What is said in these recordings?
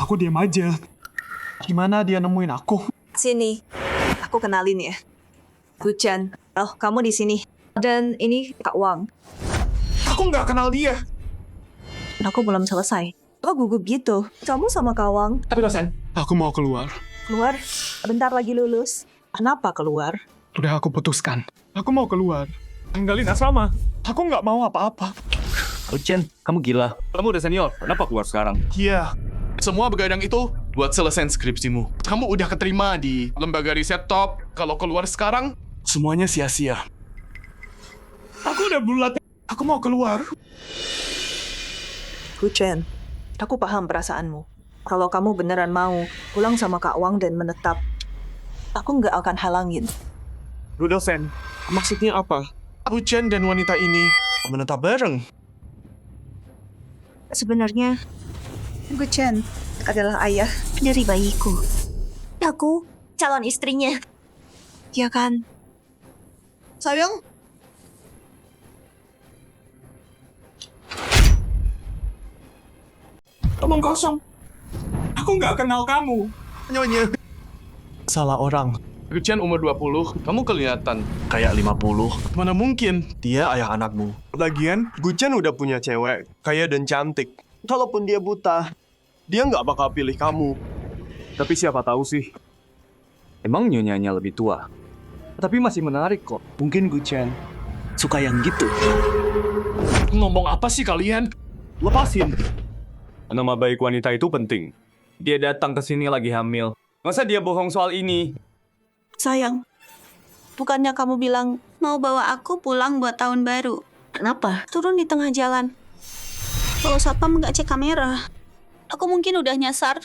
Aku diam aja. Gimana dia nemuin aku? Sini, aku kenalin ya. Guchan, oh kamu di sini. Dan ini Kak Wang. Aku nggak kenal dia. Aku belum selesai. Kok gugup gitu? Kamu sama Kak Wang Tapi dosen, aku mau keluar. keluar? Bentar lagi lulus. Kenapa keluar? Udah aku putuskan. Aku mau keluar. Tinggalin asrama. Aku nggak mau apa-apa. Chen, kamu gila. Kamu udah senior, kenapa keluar sekarang? Iya, semua begadang itu buat selesai skripsimu. Kamu udah keterima di lembaga riset top. Kalau keluar sekarang, semuanya sia-sia. Aku udah bulat. Aku mau keluar. Guchan, aku paham perasaanmu. Kalau kamu beneran mau pulang sama Kak Wang dan menetap, aku nggak akan halangin. Bu dosen, maksudnya apa? Abu Chen dan wanita ini menetap bareng. Sebenarnya, Guchan adalah ayah dari bayiku. Aku calon istrinya. Ya kan? Sayang? Omong kosong. Aku nggak kenal kamu. Nyonya. Salah orang. Abu Chen umur 20, kamu kelihatan kayak 50. Mana mungkin dia ayah anakmu? Lagian, Guchan udah punya cewek, kaya dan cantik. Kalaupun dia buta, dia nggak bakal pilih kamu. Tapi siapa tahu sih. Emang nyonyanya lebih tua. Tapi masih menarik kok. Mungkin Guchan suka yang gitu. Ngomong apa sih kalian? Lepasin. Nama baik wanita itu penting. Dia datang ke sini lagi hamil. Masa dia bohong soal ini? Sayang, bukannya kamu bilang mau bawa aku pulang buat tahun baru? Kenapa? Turun di tengah jalan. Kalau satpam nggak cek kamera, aku mungkin udah nyasar.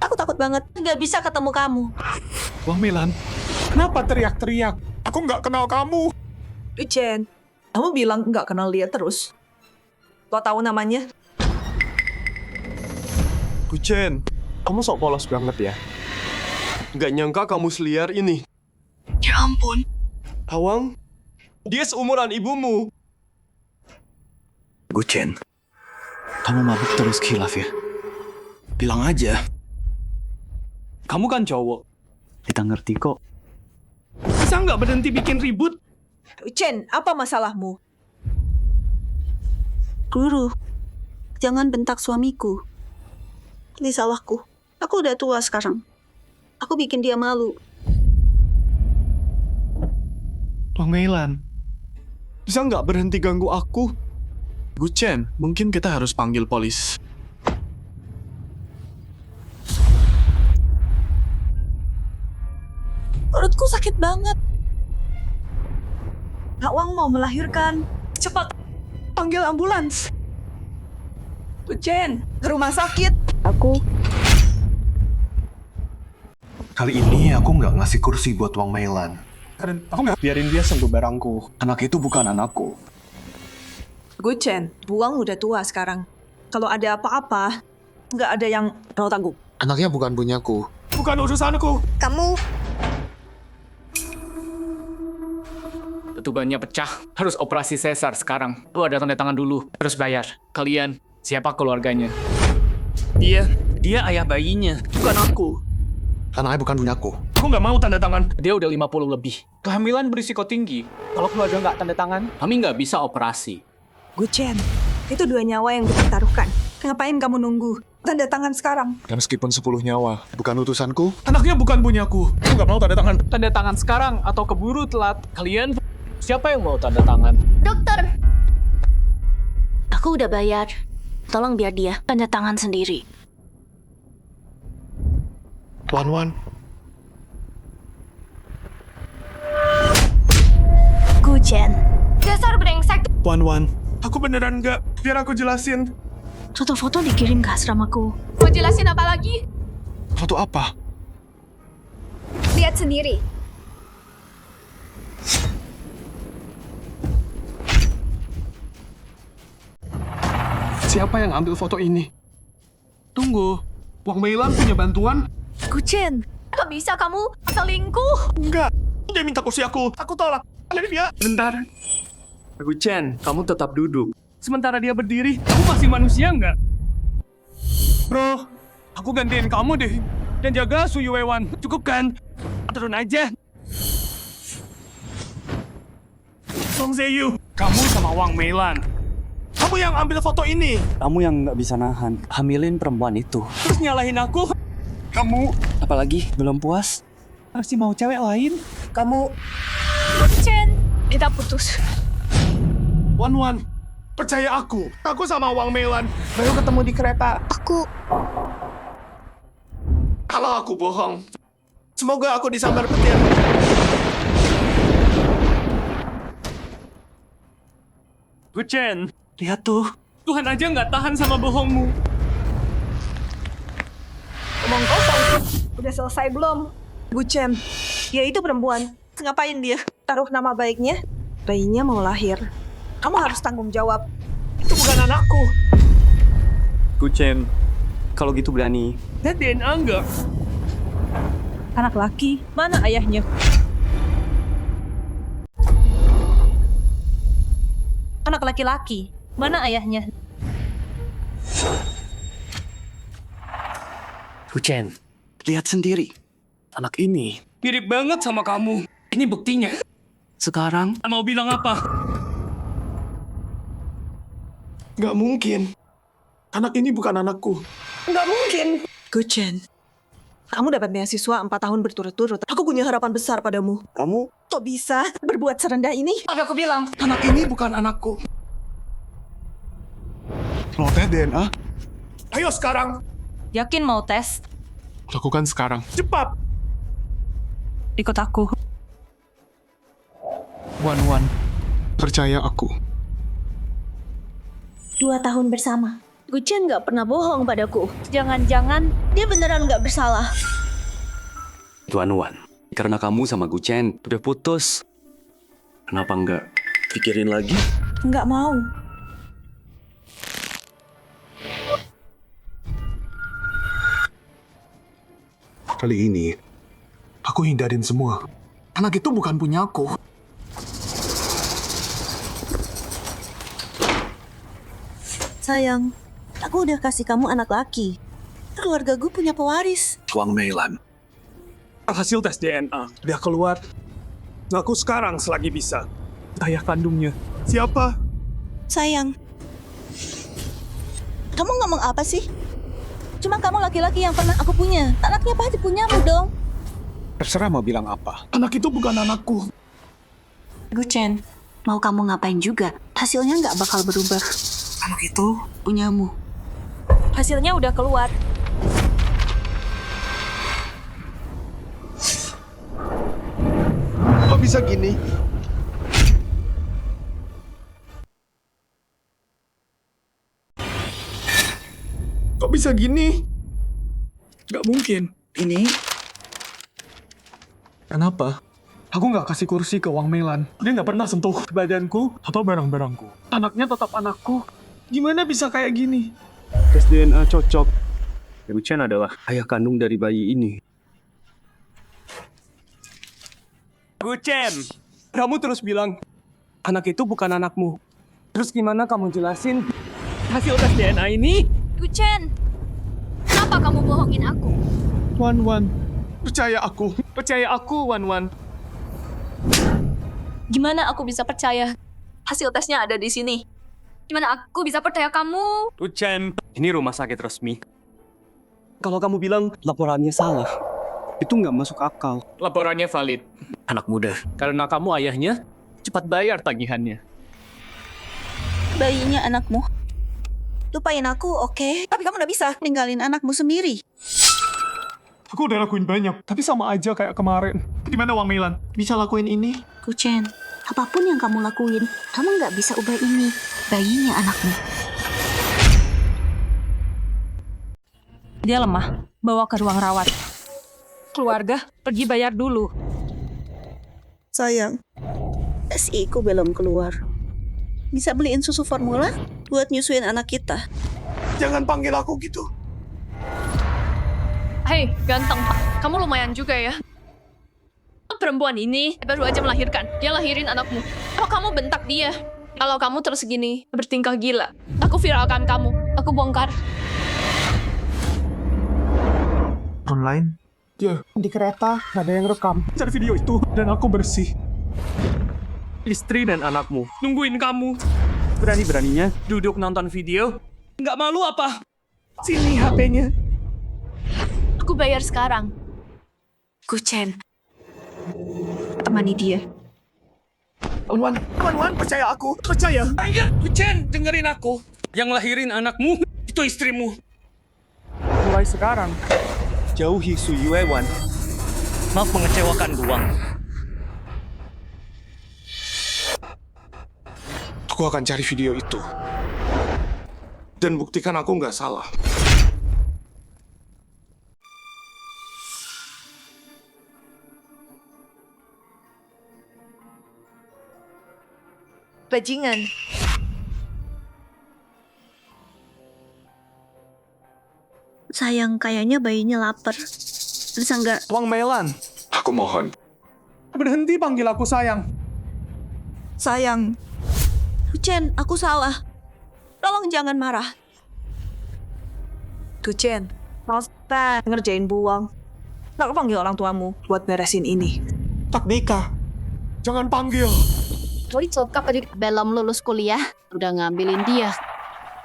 Aku takut banget nggak bisa ketemu kamu. Wah Milan, kenapa teriak-teriak? Aku nggak kenal kamu. Guchan, kamu bilang nggak kenal dia terus. Kau tahu namanya? Guchan, kamu sok polos banget ya. Nggak nyangka kamu seliar ini. Ya ampun. Awang, dia seumuran ibumu. Guchan, kamu mabuk terus khilaf ya? Bilang aja. Kamu kan cowok. Kita ngerti kok. Bisa nggak berhenti bikin ribut? Guchan, apa masalahmu? Guru, jangan bentak suamiku. Ini salahku. Aku udah tua sekarang. Aku bikin dia malu. Bang Meilan, bisa nggak berhenti ganggu aku? Guchan, mungkin kita harus panggil polis. Perutku sakit banget. Kak Wang mau melahirkan. Cepat, panggil ambulans. Guchan, ke rumah sakit. Aku Kali ini aku nggak ngasih kursi buat Wang Meilan. Dan aku nggak biarin dia sentuh barangku. Anak itu bukan anakku. Guchan, Buang udah tua sekarang. Kalau ada apa-apa, nggak ada yang mau tanggung. Anaknya bukan punyaku. Bukan urusanku. Kamu Tubannya pecah. Harus operasi sesar sekarang. Lu ada tanda tangan dulu. Terus bayar. Kalian, siapa keluarganya? Dia ayah bayinya. Bukan aku. Anaknya bukan punyaku. Aku nggak mau tanda tangan. Dia udah 50 lebih. Kehamilan berisiko tinggi. Kalau keluarga nggak tanda tangan, kami nggak bisa operasi. Guchan, itu 2 nyawa yang dipertaruhkan. Ngapain kamu nunggu? Tanda tangan sekarang. Dan meskipun 10 nyawa, bukan utusanku. Anaknya bukan punyaku. Aku nggak mau tanda tangan. Tanda tangan sekarang atau keburu telat. Kalian, siapa yang mau tanda tangan? dokter. Aku udah bayar. Tolong biar dia tanda tangan sendiri. Wan, Guchan. Dasar brengsek. Wan, Aku beneran nggak. Biar aku jelasin. Foto-foto dikirim ke asramaku. Mau jelasin apa lagi? foto apa? Lihat sendiri. Siapa yang ambil foto ini? Tunggu. Wang Meilan punya bantuan? Guchan, Kok bisa kamu selingkuh? Enggak. Dia minta kursi aku. Aku tolak. Jadi dia. Bentar. Guchan, kamu tetap duduk. Sementara dia berdiri, kamu masih manusia nggak? Bro, aku gantiin kamu deh. Dan jaga Su Yuewan. Cukup kan? Turun aja. Song Seyu, kamu sama Wang Meilan. Kamu yang ambil foto ini. Kamu yang nggak bisa nahan, hamilin perempuan itu. Terus nyalahin aku. Kamu, apalagi belum puas? Masih mau cewek lain? Kamu... Chen, kita putus. Wan, percaya aku. Aku sama Wang Meilan baru ketemu di kereta. Kalau aku bohong, semoga aku disambar petir. Guchen, Lihat tuh. Tuhan aja nggak tahan sama bohongmu. Omong kosong. Udah selesai belum? Guchen, dia itu perempuan. Ngapain dia? Taruh nama baiknya. Bayinya mau lahir. Kamu harus tanggung jawab. Itu bukan anakku. Guchen, kalau gitu berani. Dan DNA enggak. Anak laki, mana ayahnya? Anak laki-laki, mana ayahnya? Guchen, lihat sendiri. Anak ini. Mirip banget sama kamu. Ini buktinya. Sekarang, Mau bilang apa? Gak mungkin. Anak ini bukan anakku. Gak mungkin. Guchen, kamu dapat beasiswa 4 tahun berturut-turut. Aku punya harapan besar padamu. Kamu... Kok bisa berbuat serendah ini? Tapi aku bilang, Anak ini bukan anakku. Lo tes DNA? Ayo sekarang. Yakin mau tes? Lakukan sekarang. Cepat. Ikut aku. Wan, percaya aku. 2 tahun bersama. Guchen nggak pernah bohong padaku. Jangan-jangan dia beneran nggak bersalah. Tuan Wan, karena kamu sama Guchen udah putus. Kenapa nggak pikirin lagi? Nggak mau. Kali ini, aku hindarin semua. Anak itu bukan punya aku. Sayang, aku udah kasih kamu anak laki. Keluarga gue punya pewaris. Wang Meilan. Hasil tes DNA udah keluar. Ngaku sekarang selagi bisa. Ayah kandungnya. Siapa? Sayang, kamu ngomong apa sih? Cuma kamu laki-laki yang pernah aku punya. Anaknya pasti punyamu dong. Terserah mau bilang apa. Anak itu bukan anakku. Guchen, mau kamu ngapain juga, hasilnya nggak bakal berubah. Anak itu Punyamu. hasilnya udah keluar. Kok bisa gini? Kok bisa gini? Gak mungkin. Ini... Kenapa? Aku nggak kasih kursi ke Wang Meilan. Dia nggak pernah sentuh badanku atau barang-barangku. Anaknya tetap anakku. Gimana bisa kayak gini? Tes DNA cocok. Guchen adalah ayah kandung dari bayi ini. Guchen, kamu terus bilang anak itu bukan anakmu. Terus gimana kamu jelasin hasil tes DNA ini? Guchen, kenapa kamu bohongin aku? Wan, percaya aku. Percaya aku, Wan. Gimana aku bisa percaya? Hasil tesnya ada di sini. Gimana aku bisa percaya kamu? Guchen, ini rumah sakit resmi. Kalau kamu bilang laporannya salah, itu nggak masuk akal. Laporannya valid. Anak muda. Karena kamu ayahnya, cepat bayar tagihannya. Bayinya anakmu. Lupain aku, oke? Tapi kamu udah bisa ninggalin anakmu sendiri. Aku udah lakuin banyak, tapi sama aja kayak kemarin. Gimana Wang Meilan? Bisa lakuin ini? Guchen, apapun yang kamu lakuin, kamu nggak bisa ubah ini. Bayinya anakmu. Dia lemah. Bawa ke ruang rawat. Keluarga, pergi bayar dulu. Sayang, SI-ku belum keluar. Bisa beliin susu formula buat nyusuin anak kita. Jangan panggil aku gitu. Hei, ganteng. Kamu lumayan juga ya. Perempuan ini baru aja melahirkan. Dia lahirin anakmu. Apa kamu bentak dia? Kalau kamu terus gini, bertingkah gila, aku viralkan kamu. Aku bongkar. Online? Dia di kereta, nggak ada yang rekam. Cari video itu, dan aku bersih. Istri dan anakmu nungguin kamu. Berani-beraninya duduk nonton video. Nggak malu apa? Sini HP-nya. Aku bayar sekarang. Guchen, temani dia. Wan, percaya aku. Percaya. Ayo, Chen, dengerin aku. Yang lahirin anakmu, itu istrimu. Mulai sekarang, jauhi Su Yue Wan. Maaf mengecewakan Guang. Aku akan cari video itu. Dan buktikan aku nggak salah. Bajingan. Sayang, kayaknya bayinya lapar. Bisa nggak? Wang Meilan. Aku mohon. Berhenti panggil aku sayang. Sayang. Chen, aku salah. Tolong jangan marah. Guchen, Malta ngerjain buang. Nggak panggil orang tuamu buat beresin ini. Tak nikah. Jangan panggil. Belum lulus kuliah, udah ngambilin dia.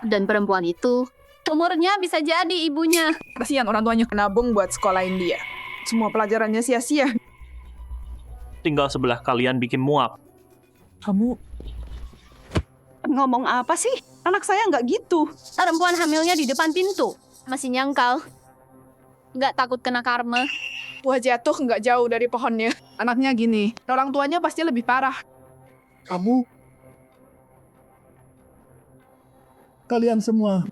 Dan perempuan itu, umurnya bisa jadi ibunya. Kasihan orang tuanya nabung buat sekolahin dia. Semua pelajarannya sia-sia. Tinggal sebelah kalian bikin muap. Kamu Ngomong apa sih? Anak saya nggak gitu. Perempuan hamilnya di depan pintu. Masih nyangkal. Nggak takut kena karma. Buah jatuh nggak jauh dari pohonnya. Anaknya gini, orang tuanya pasti lebih parah. kalian semua.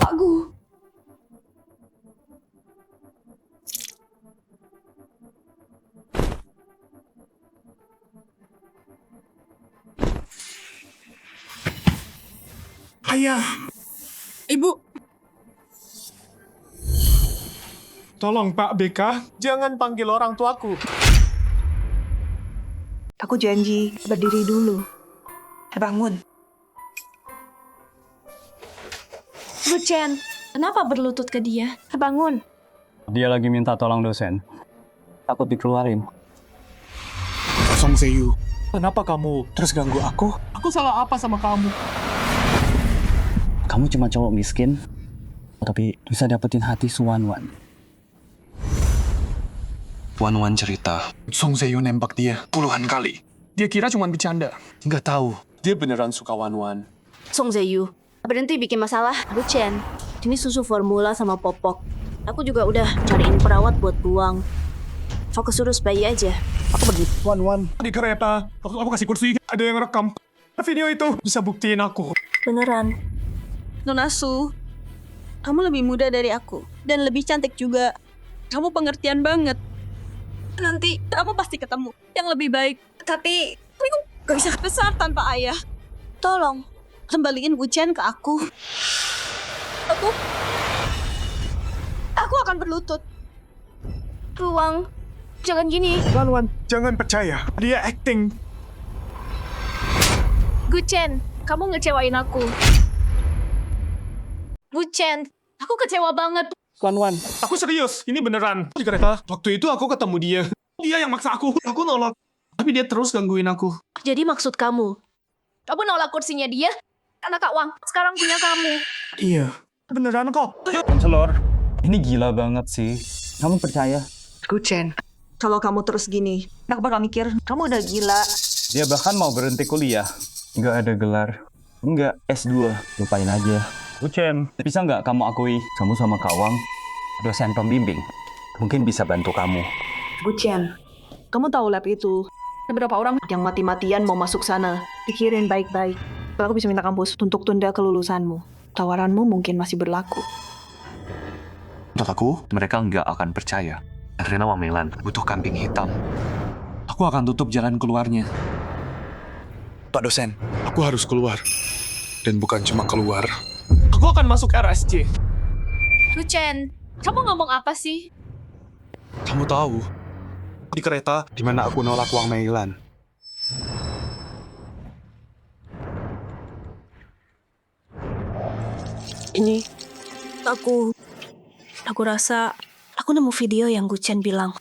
Aku. Ayah, Ibu, tolong Pak BK, jangan panggil orang tuaku. Aku janji, berdiri dulu. Bangun. Guchen, kenapa berlutut ke dia? Bangun. Dia lagi minta tolong dosen. Takut dikeluarin. Song Seyu, kenapa kamu terus ganggu aku? Aku salah apa sama kamu? Kamu cuma cowok miskin, tapi bisa dapetin hati Suwan-Wan. Wan-Wan cerita, Song Seyu nembak dia puluhan kali. Dia kira cuma bercanda. Nggak tahu, dia beneran suka Wan-Wan. Song Zeyu, berhenti bikin masalah. Guchen, ini susu formula sama popok. Aku juga udah cariin perawat buat buang. Fokus urus bayi aja. Aku pergi. Wan-Wan, di kereta, waktu aku kasih kursi, ada yang rekam. Video itu bisa buktiin aku. Beneran. Nona Su, kamu lebih muda dari aku. Dan lebih cantik juga. Kamu pengertian banget. Nanti kamu pasti ketemu yang lebih baik. Tapi aku gak bisa besar tanpa ayah. Tolong, kembaliin Guchen ke aku. Aku akan berlutut. Ruang, jangan gini. Wan-Wan, jangan percaya. Dia acting. Guchen, kamu ngecewain aku. Guchen, aku kecewa banget. Wan-Wan, Aku serius, ini beneran. Di kereta, waktu itu aku ketemu dia. Dia yang maksa aku nolak. Tapi dia terus gangguin aku. Jadi maksud kamu nolak kursinya dia karena Kak Wang sekarang punya kamu. Iya, beneran kok. Konselor, ini gila banget sih. Kamu percaya? Guchen, kalau kamu terus gini, aku bakal mikir kamu udah gila. Dia bahkan mau berhenti kuliah. Nggak ada gelar. Nggak, S2. Lupain aja. Guchen, bisa nggak kamu akui kamu sama Kak Wang dosen pembimbing? Mungkin bisa bantu kamu. Guchen, kamu tahu lab itu. Ada berapa orang yang mati-matian mau masuk sana? Pikirin baik-baik. Aku bisa minta kampus untuk tunda kelulusanmu. Tawaranmu mungkin masih berlaku. Menurut aku, mereka nggak akan percaya. Karena Wang Meilan butuh kambing hitam. Aku akan tutup jalan keluarnya. Pak dosen, Aku harus keluar. Dan bukan cuma keluar. aku akan masuk RSC. Guchen, kamu ngomong apa sih? kamu tahu, di kereta di mana aku nolak Wang Meilan. Ini Aku rasa aku nemu video yang Gu Chen bilang.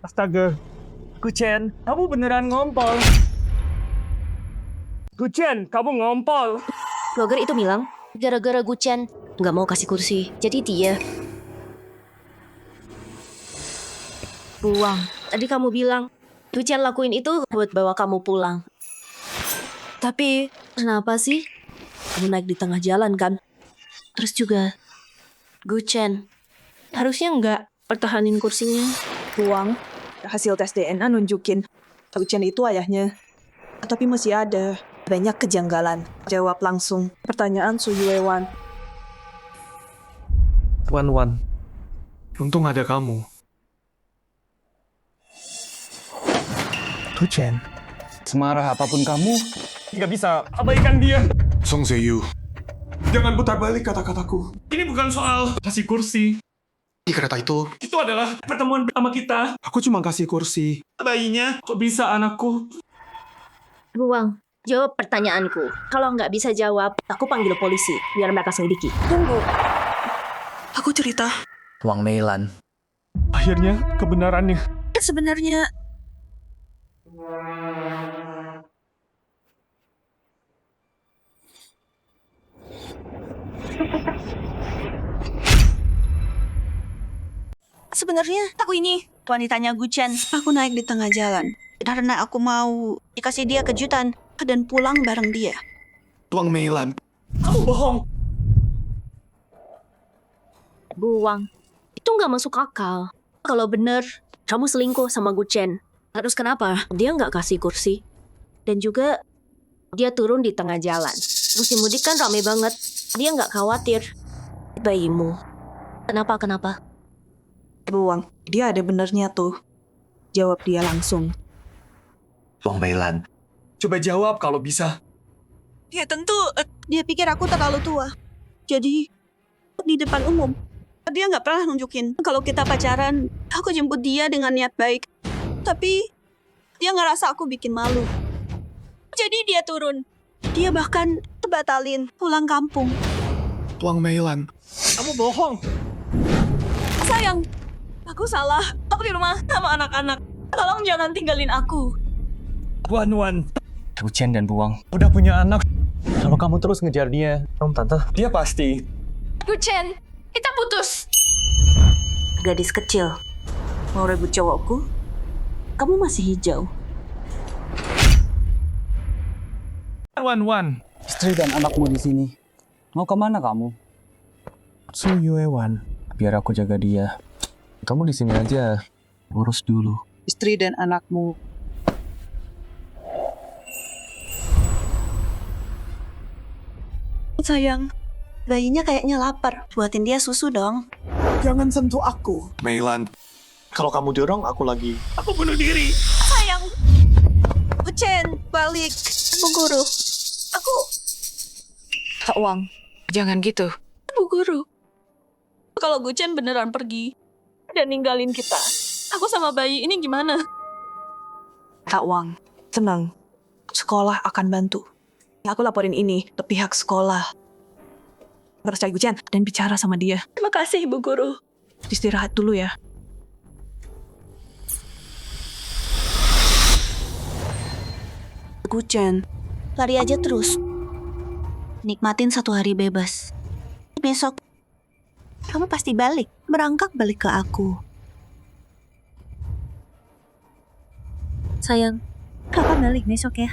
Astaga. Guchen, kamu beneran ngompol. Guchen, kamu ngompol. Vlogger itu bilang, gara-gara Gu Chen nggak mau kasih kursi, jadi dia buang. Tadi kamu bilang, Gu Chen lakuin itu buat bawa kamu pulang. Tapi, kenapa sih? Kamu naik di tengah jalan kan? Terus juga, Gu Chen, harusnya nggak pertahanin kursinya. Buang. Hasil tes DNA nunjukin Gu Chen itu ayahnya. Tapi masih ada banyak kejanggalan. Jawab langsung pertanyaan Su Yuewan. Wan. Untung ada kamu. Gu Chen, Semarah apapun kamu, nggak bisa abaikan dia. Song Seyu, jangan putar balik kata-kataku. Ini bukan soal kasih kursi. Di kereta itu, Itu adalah pertemuan pertama kita. Aku cuma kasih kursi. Bayinya, kok bisa anakku? Buang, jawab pertanyaanku. Kalau nggak bisa jawab, aku panggil polisi, biar mereka selidiki. Tunggu. Aku cerita. Wang Meilan. Akhirnya, kebenarannya. Sebenarnya aku ini wanitanya Gu Chen. Aku naik di tengah jalan karena aku mau dikasih dia kejutan dan pulang bareng dia. Wang Meilan. Kamu bohong. Buang, itu nggak masuk akal. Kalau bener, kamu selingkuh sama Gu Chen. Terus kenapa? Dia nggak kasih kursi. Dan juga, dia turun di tengah jalan. Musim mudik kan rame banget. Dia nggak khawatir. Bayimu. Kenapa? Buang. Dia ada benernya tuh. Jawab dia langsung. Wang Meilan. Coba jawab kalau bisa. Ya tentu, dia pikir aku terlalu tua. Jadi, di depan umum, dia nggak pernah nunjukin kalau kita pacaran. Aku jemput dia dengan niat baik. Tapi, dia ngerasa aku bikin malu. Jadi dia turun. Dia bahkan batalin pulang kampung. Wang Meilan. Kamu bohong. Sayang, aku salah. Aku di rumah sama anak-anak. Tolong jangan tinggalin aku. Wan. Gu Chen dan Buang. Udah punya anak. Kalau kamu terus ngejar dia, Tante, dia pasti. Gu Chen, kita putus. Gadis kecil. Mau rebut cowokku? Kamu masih hijau. Wan. Istri dan anakmu di sini. Mau kemana kamu? Su Yuewan. Biar aku jaga dia. Kamu di sini aja. Urus dulu. Istri dan anakmu. Sayang, bayinya kayaknya lapar. Buatin dia susu dong. Jangan sentuh aku. Meilan. Kalau kamu dorong, aku lagi. Aku bunuh diri. Sayang. Gu Chen, balik. Bu Guru. Aku... Kak Wang, jangan gitu. Bu Guru. Kalau Gu Chen beneran pergi dan ninggalin kita, aku sama bayi ini gimana? Kak Wang, tenang. Sekolah akan bantu. Aku laporin ini ke pihak sekolah. Terus cari Gu Chen dan bicara sama dia. Terima kasih, Bu Guru. Istirahat dulu ya. Gu Chen, lari aja terus. Nikmatin satu hari bebas. Besok, kamu pasti balik. Berangkat balik ke aku. Sayang, kapan balik besok ya?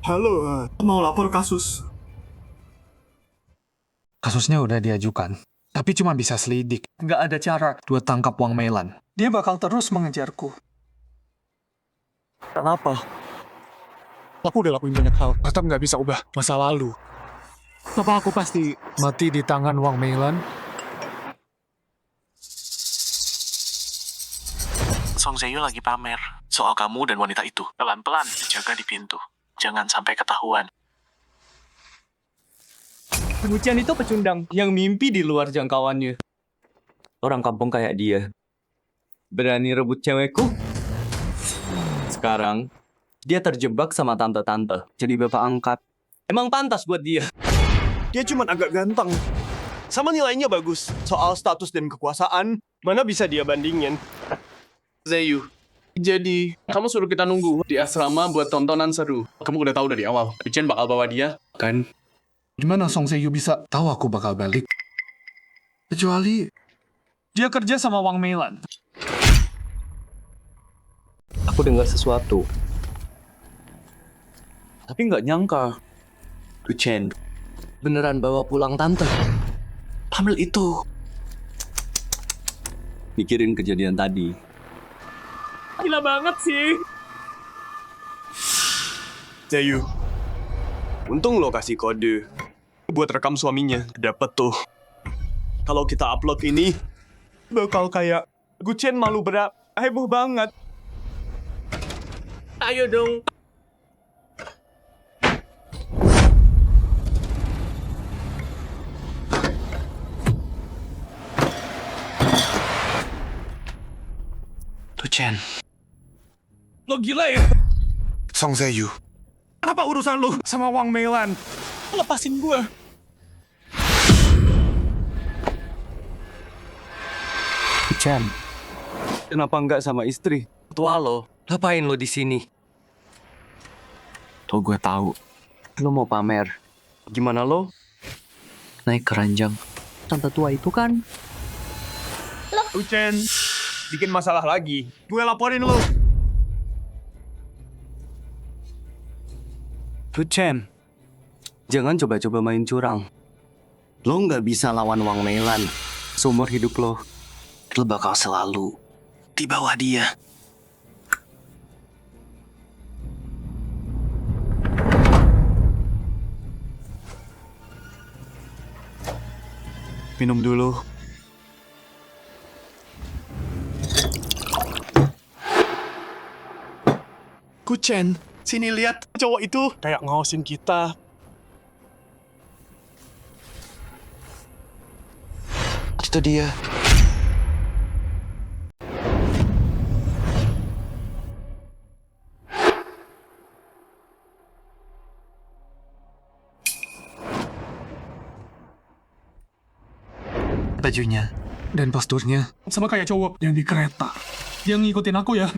Halo, mau lapor kasus. Kasusnya udah diajukan. Tapi cuma bisa selidik. Nggak ada cara. Buat tangkap Wang Meilan. Dia bakal terus mengejarku. Kenapa? Aku udah lakuin banyak hal. Tetap nggak bisa ubah masa lalu. Apa aku pasti mati di tangan Wang Meilan? Song Seyu lagi pamer soal kamu dan wanita itu. Pelan-pelan, jaga di pintu. Jangan sampai ketahuan. Guchen itu pecundang yang mimpi di luar jangkauannya. Orang kampung kayak dia berani rebut cewekku. Sekarang dia terjebak sama tante-tante jadi bapak angkat. Emang pantas buat dia. Dia cuma agak ganteng. Sama nilainya bagus. Soal status dan kekuasaan, mana bisa dia bandingin? Zayu, jadi kamu suruh kita nunggu di asrama buat tontonan seru. Kamu udah tahu dari awal, Guchen bakal bawa dia, kan? Gimana Song Zayu bisa tahu aku bakal balik? Kecuali dia kerja sama Wang Meilan. Aku dengar sesuatu. Tapi nggak nyangka. Guchen beneran bawa pulang tante. Hamil itu. Mikirin kejadian tadi. Gila banget sih. Zayu, untung lo kasih kode buat rekam suaminya. Dapet tuh. Kalau kita upload ini, bakal kayak Guchen malu berat. Heboh banget. Ayo dong. Guchen. Lo gila ya? Song Zayu. Apa urusan lo sama Wang Meilan? Lepasin gue. Guchen, kenapa nggak sama istri? Tua lo, ngapain lo di sini? Tuh gue tahu. Lo mau pamer. Gimana lo? Naik keranjang. Tante tua itu kan? Guchen, bikin masalah lagi. Gue laporin lo. Guchen, jangan coba-coba main curang. Lo nggak bisa lawan Wang Meilan. Seumur hidup lo bakal selalu di bawah dia. Minum dulu. Guchen, sini lihat cowok itu kayak ngawasin kita. Itu dia. Bajunya. Dan posturnya sama kayak cowok yang di kereta. Dia ngikutin aku ya.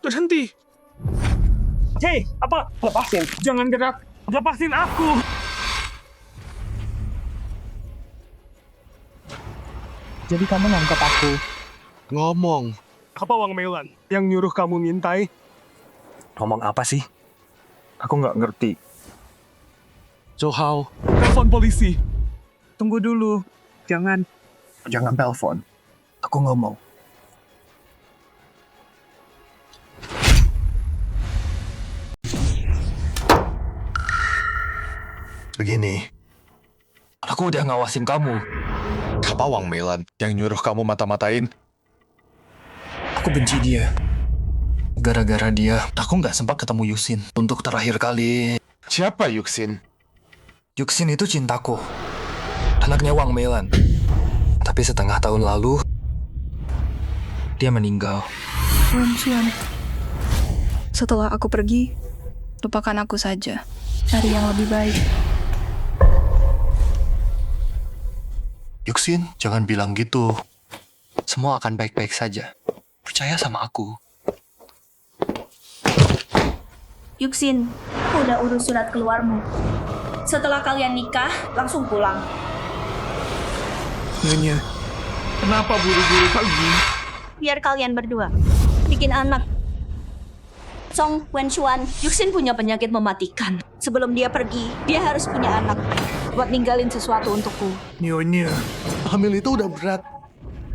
Berhenti. Hei, apa? Lepasin. Jangan gerak. Lepasin aku. Jadi kamu nangkep aku. Ngomong. Apa Wang Meilan yang nyuruh kamu ngintai? Ngomong apa sih? Aku nggak ngerti. Johao. Telepon polisi. Tunggu dulu. Jangan telepon. Aku nggak mau. Begini. Aku udah ngawasin kamu. Apa Wang Meilan yang nyuruh kamu mata-matain? Aku benci dia. Gara-gara dia, aku nggak sempat ketemu Yuxin untuk terakhir kali. Siapa Yuxin? Yuxin itu cintaku. Anaknya Wang Meilan. Tapi setengah tahun lalu, dia meninggal. Wen-Chuan, setelah aku pergi, lupakan aku saja. Cari yang lebih baik. Yuxin, jangan bilang gitu. Semua akan baik-baik saja. Percaya sama aku. Yuxin, aku udah urus surat keluarmu. Setelah kalian nikah, langsung pulang. Nyonya, kenapa buru-buru pergi? Biar kalian berdua bikin anak. Song Wen-Chuan, Yuxin punya penyakit mematikan. Sebelum dia pergi, dia harus punya anak buat ninggalin sesuatu untukku. Nyonya, hamil itu udah berat.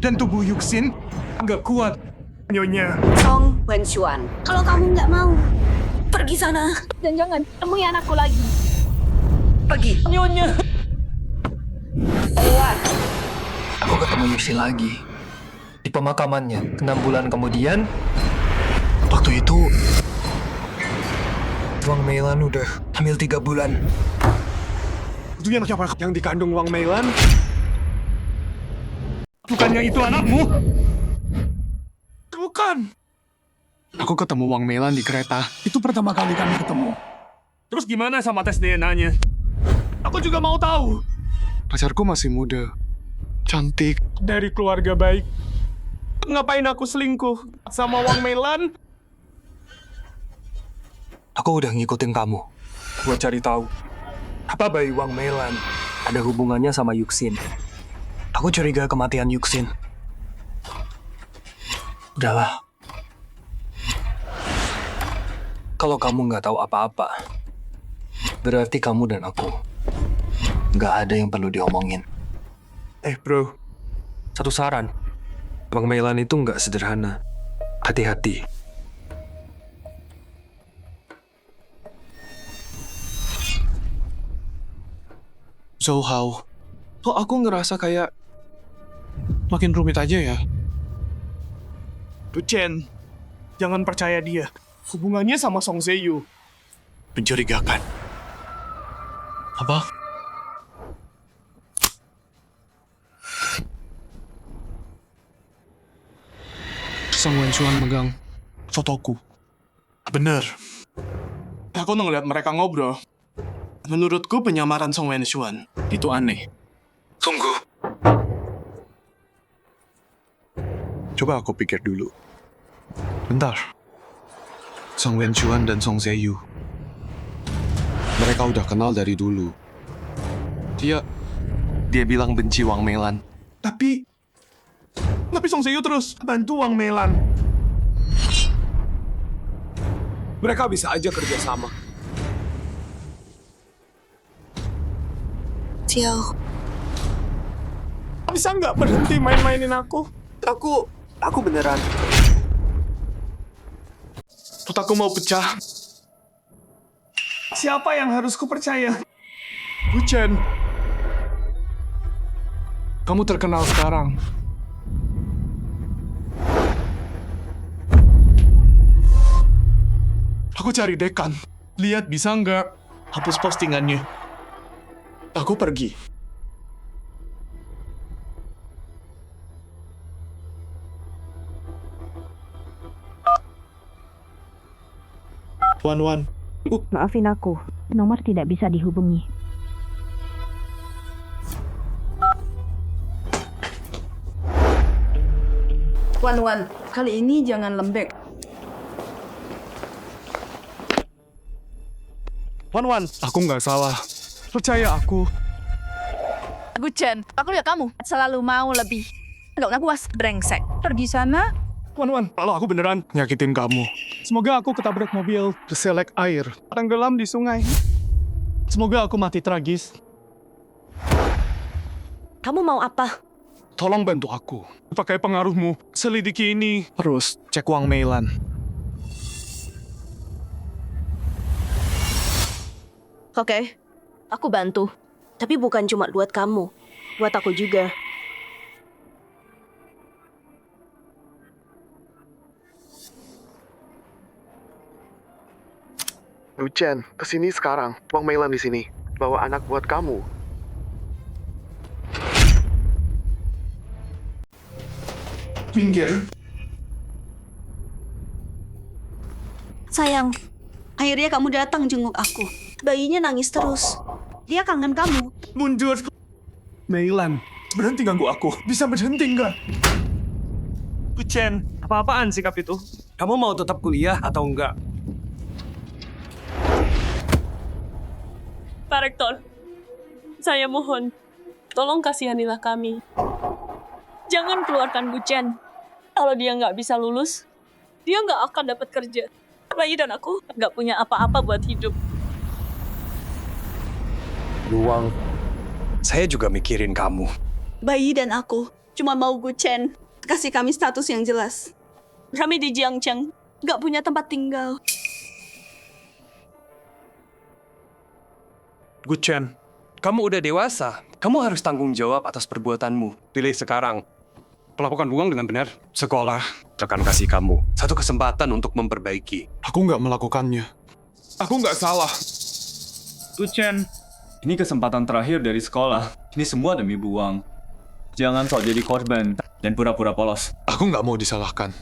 Dan tubuh Yuxin nggak kuat. Nyonya. Song Wen-Chuan, kalau kamu nggak mau, pergi sana. Dan jangan temui anakku lagi. Pergi. Nyonya. Keluar. Aku ketemu Yuxin lagi. Di pemakamannya. 6 bulan kemudian, Waktu itu, Wang Meilan udah hamil 3 bulan. Itu yang siapa yang dikandung Wang Meilan? Bukannya itu anakmu? Bukan. Aku ketemu Wang Meilan di kereta. Itu pertama kali kami ketemu. Terus gimana sama tes DNA-nya? Aku juga mau tahu. Pacarku masih muda. Cantik. Dari keluarga baik. Ngapain aku selingkuh sama Wang Meilan? Aku udah ngikutin kamu. Buat cari tahu. Apa bayi Wang Meilan ada hubungannya sama Yuxin? Aku curiga kematian Yuxin. Udahlah. Kalau kamu nggak tahu apa-apa, berarti kamu dan aku nggak ada yang perlu diomongin. Bro. Satu saran, Wang Meilan itu nggak sederhana. Hati-hati. So how? Kok aku ngerasa kayak makin rumit aja ya? Lu Chen, jangan percaya dia. Hubungannya sama Song Seiyu mencurigakan. Apa? Song Wenchuan megang fotoku. Bener. Aku ngeliat mereka ngobrol. Menurutku penyamaran Song Wenchuan itu aneh. Sungguh. Coba aku pikir dulu. Bentar. Song Wenchuan dan Song Seiyu. Mereka udah kenal dari dulu. Dia bilang benci Wang Meilan. Tapi Song Seiyu terus bantu Wang Meilan. Mereka bisa aja kerja sama. Xiao, Bisa nggak berhenti main-mainin aku? Aku beneran. Otakku mau pecah. Siapa yang harus kupercaya? Bu Chen. Kamu terkenal sekarang. Aku cari dekan. Lihat bisa nggak hapus postingannya. Aku pergi. Wan. Maafin aku, nomor tidak bisa dihubungi. Wan, kali ini jangan lembek. Wan, aku nggak salah. Percaya aku. Guchen, aku lihat kamu selalu mau lebih. Nggak pernah puas, brengsek. Pergi sana. Wan, kalau aku beneran nyakitin kamu. Semoga aku ketabrak mobil terselek air. Tenggelam di sungai. Semoga aku mati tragis. Kamu mau apa? Tolong bantu aku. Pakai pengaruhmu, selidiki ini. Terus cek Wang Meilan. Oke, aku bantu. Tapi bukan cuma buat kamu, buat aku juga. Lu Chen, kesini sekarang. Wang Meilan di sini. Bawa anak buat kamu. Pinggir. sayang. Akhirnya kamu datang jenguk aku. Bayinya nangis terus. Dia kangen kamu. Mundur. Meilan, berhenti ganggu aku. Bisa berhenti nggak? Bu Chen, apa-apaan sikap itu? Kamu mau tetap kuliah atau enggak? Pak Rektor, saya mohon, tolong kasihanilah kami. Jangan keluarkan Bu Chen. Kalau dia nggak bisa lulus, dia nggak akan dapat kerja. Bayi dan aku nggak punya apa-apa buat hidup. Luang, saya juga mikirin kamu. Bayi dan aku cuma mau Gu Chen kasih kami status yang jelas. Kami di Jiangcheng nggak punya tempat tinggal. Gu Chen, kamu udah dewasa. Kamu harus tanggung jawab atas perbuatanmu. Pilih sekarang. pelaporan uang dengan benar. Sekolah akan kasih kamu satu kesempatan untuk memperbaiki. Aku nggak melakukannya. Aku nggak salah. Guchen, ini kesempatan terakhir dari sekolah. Ini semua demi Buang. Jangan sok jadi korban dan pura-pura polos. Aku nggak mau disalahkan.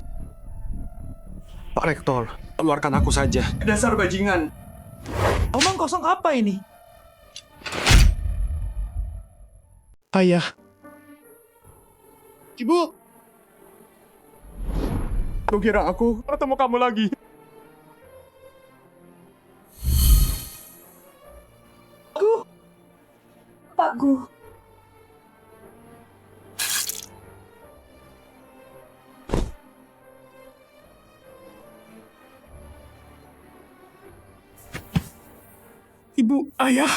Pak Rektor, keluarkan aku saja. Dasar bajingan. Omong kosong apa ini? Ayah. Ibu. Lu kira aku ketemu kamu lagi? Pak Gu. Ibu, ayah.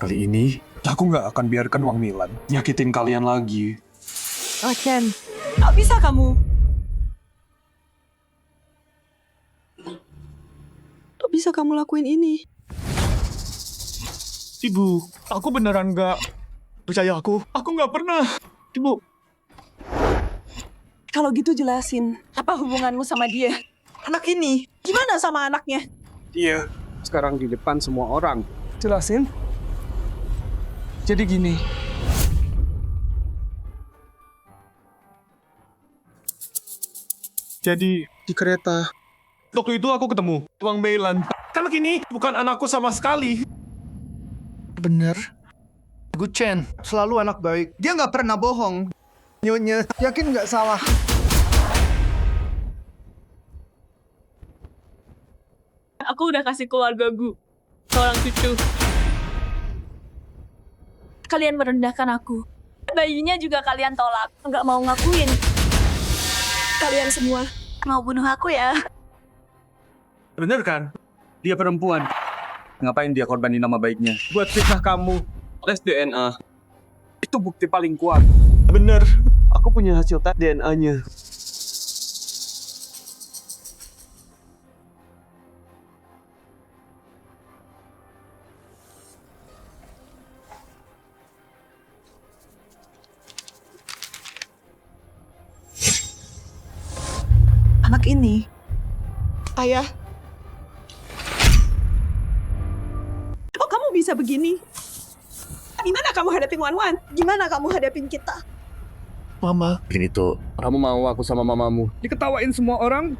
Kali ini, aku nggak akan biarkan Wang Meilan nyakitin kalian lagi. Oh, Chen. Nggak bisa kamu. Nggak bisa kamu lakuin ini. Ibu, aku beneran nggak. Percaya aku nggak pernah. Ibu, Kalau gitu jelasin, apa hubunganmu sama dia? Anak ini, gimana sama anaknya? Dia sekarang di depan semua orang. jelasin. Jadi gini. Jadi di kereta, waktu itu aku ketemu Wang Meilan. Anak ini bukan anakku sama sekali. Bener. Guchen selalu anak baik. Dia nggak pernah bohong. Nyonya yakin nggak salah. Aku udah kasih keluarga Gu, seorang cucu. Kalian merendahkan aku. Bayinya juga kalian tolak. Nggak mau ngakuin. Kalian semua mau bunuh aku ya? Bener kan? Dia perempuan. Ngapain dia korbanin nama baiknya? Buat fitnah kamu. Tes DNA. Itu bukti paling kuat. Bener, aku punya hasil tes DNA-nya. Anak ini. Ayah. Kok kamu bisa begini? Gimana kamu hadapin Wan-Wan? Gimana kamu hadapin kita? Mama. Ini tuh, kamu mau aku sama mamamu. Diketawain semua orang.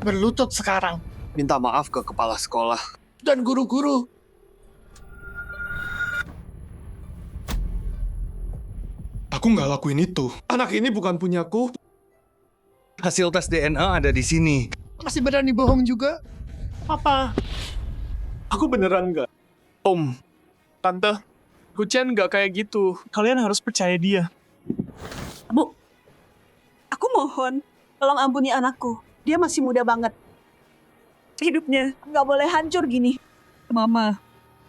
Berlutut sekarang. Minta maaf ke kepala sekolah. Dan guru-guru. Aku nggak lakuin itu. Anak ini bukan punyaku. Hasil tes DNA ada di sini. Masih berani bohong juga? Papa. Aku beneran nggak. Om, Tante, Guchen nggak kayak gitu. Kalian harus percaya dia. Bu, aku mohon, tolong ampuni anakku. Dia masih muda banget. Hidupnya nggak boleh hancur gini. Mama.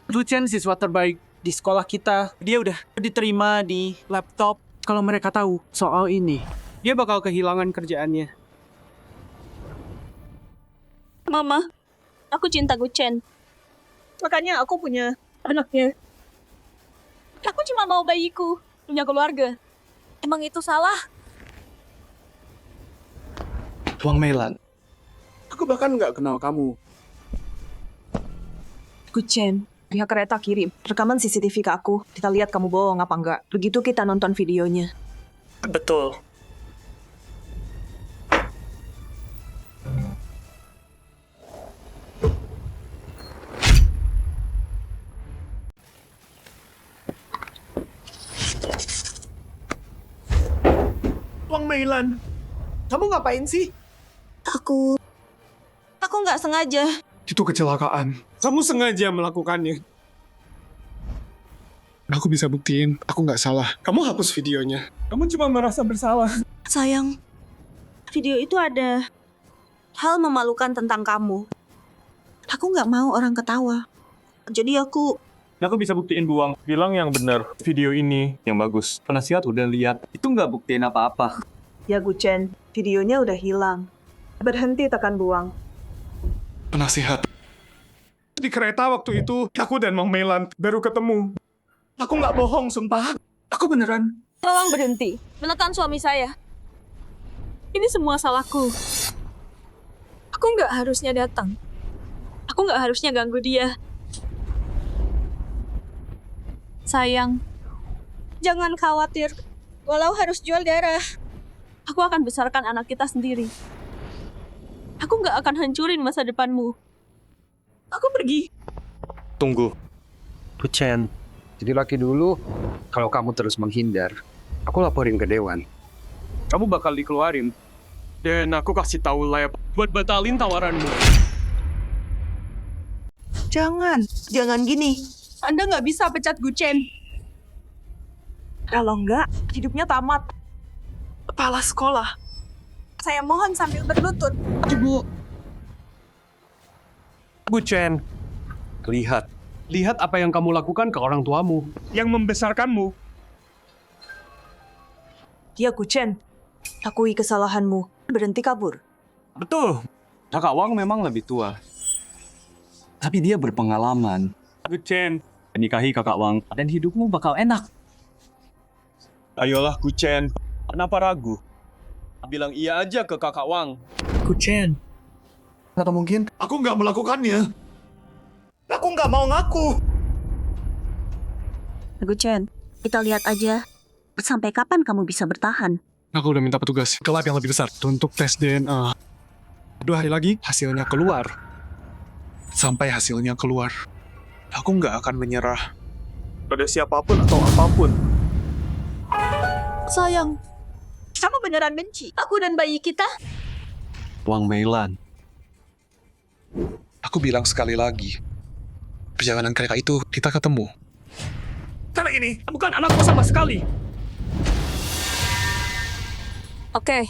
Guchen siswa terbaik di sekolah kita. Dia udah diterima di laptop. Kalau mereka tahu soal ini, dia bakal kehilangan kerjaannya. Mama, aku cinta Guchen. Makanya aku punya anaknya. Aku cuma mau bayiku, punya keluarga. Emang itu salah? Wang Meilan, aku bahkan nggak kenal kamu. Guchen, pihak kereta kirim rekaman CCTV ke aku. Kita lihat kamu bohong apa enggak. Begitu kita nonton videonya. Betul. Wang Meilan, kamu ngapain sih? Aku nggak sengaja. Itu kecelakaan. Kamu sengaja melakukannya. Aku bisa buktiin, aku nggak salah. Kamu hapus videonya. Kamu cuma merasa bersalah. Sayang, video itu ada hal memalukan tentang kamu. Aku nggak mau orang ketawa. Jadi aku Aku bisa buktiin Buang. Bilang yang benar. Video ini yang bagus. Penasihat udah lihat. Itu nggak buktiin apa-apa. Ya Guchen, videonya udah hilang. Berhenti tekan buang. Penasihat. Di kereta waktu itu, aku dan Wang Meilan baru ketemu. Aku nggak bohong, sumpah. Aku beneran. Tolong berhenti menekan suami saya. Ini semua salahku. Aku nggak harusnya datang. Aku nggak harusnya ganggu dia. Sayang, jangan khawatir. Walau harus jual darah, aku akan besarkan anak kita sendiri. Aku nggak akan hancurin masa depanmu. Aku pergi. Tunggu. Guchen, jadi laki dulu. Kalau kamu terus menghindar, aku laporin ke Dewan. Kamu bakal dikeluarin. Dan aku kasih tahu Lab buat batalin tawaranmu. Jangan gini. Anda nggak bisa pecat Guchen. Kalau enggak, hidupnya tamat. Kepala sekolah. Saya mohon sambil berlutut. Ibu. Guchen, lihat apa yang kamu lakukan ke orang tuamu. Yang membesarkanmu. Dia Guchen. Akui kesalahanmu. Berhenti kabur. Betul. Kakak Wang memang lebih tua. Tapi dia berpengalaman. Guchen, nikahi kakak Wang dan hidupmu bakal enak. Ayolah Guchen, kenapa ragu? Bilang iya aja ke kakak Wang. Guchen. Atau mungkin aku nggak melakukannya. Aku nggak mau ngaku. Guchen, kita lihat aja. Sampai kapan kamu bisa bertahan? Aku udah minta petugas ke lab yang lebih besar untuk tes DNA. 2 hari lagi hasilnya keluar. Sampai hasilnya keluar, aku nggak akan menyerah pada siapapun atau apapun. Sayang, kamu beneran benci aku dan bayi kita? Wang Meilan. Aku bilang sekali lagi, perjalanan kereta itu kita ketemu. Kali ini bukan anakku sama sekali. Oke.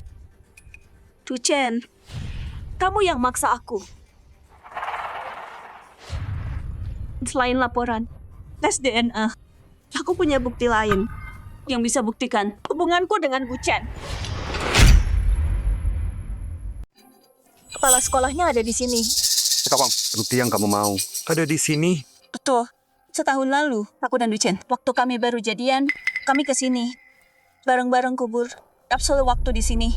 Guchen, kamu yang maksa aku. Selain laporan, tes DNA, aku punya bukti lain yang bisa buktikan hubunganku dengan Guchen. Kepala sekolahnya ada di sini. Kawang, bukti yang kamu mau. Ada di sini. Betul. Setahun lalu, aku dan Guchen, waktu kami baru jadian, kami ke sini. Bareng-bareng kubur kapsul waktu di sini.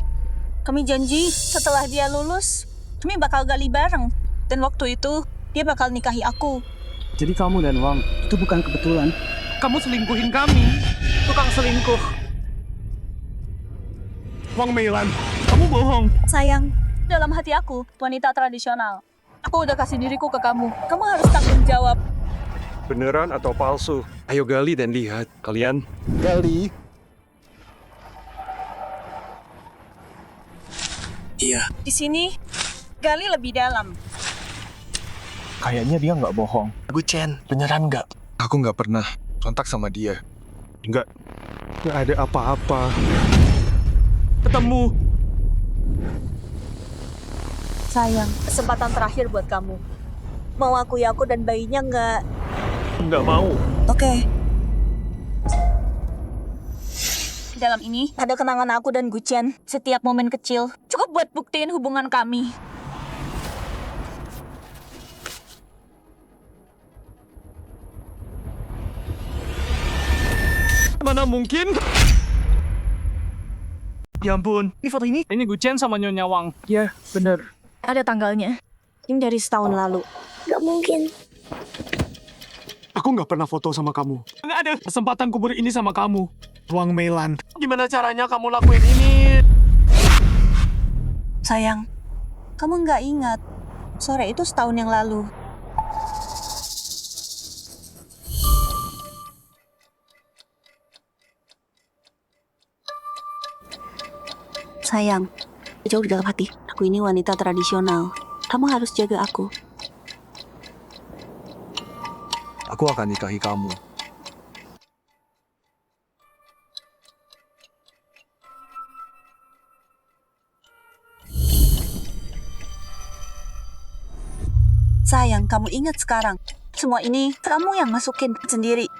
Kami janji setelah dia lulus, kami bakal gali bareng. Dan waktu itu, dia bakal nikahi aku. Jadi kamu dan Wang itu bukan kebetulan. Kamu selingkuhin kami. Tukang selingkuh. Wang Meilan, kamu bohong. Sayang, dalam hati aku, wanita tradisional. Aku udah kasih diriku ke kamu. Kamu harus tanggung jawab. Beneran atau palsu? Ayo gali dan lihat. Kalian Gali. Iya. Di sini, gali lebih dalam. Kayaknya dia nggak bohong. Guchen, beneran nggak? Aku nggak pernah kontak sama dia. Nggak ada apa-apa. Ketemu. Sayang, kesempatan terakhir buat kamu. Mau akui aku dan bayinya nggak? Nggak mau. Oke. Di dalam ini ada kenangan aku dan Guchen. Setiap momen kecil cukup buat buktiin hubungan kami. Mana mungkin? Ya ampun, ini foto ini? Ini Guchen sama Nyonya Wang. Ya, bener. Ada tanggalnya. Ini dari setahun lalu. Gak mungkin. Aku nggak pernah foto sama kamu. Nggak ada kesempatan kubur ini sama kamu. Wang Meilan, gimana caranya kamu lakuin ini? Sayang, kamu nggak ingat. Sore itu setahun yang lalu. Sayang, jauh di dalam hati. Aku ini wanita tradisional. Kamu harus jaga aku. Aku akan nikahi kamu. Sayang, kamu ingat sekarang. Semua ini kamu yang masukin sendiri.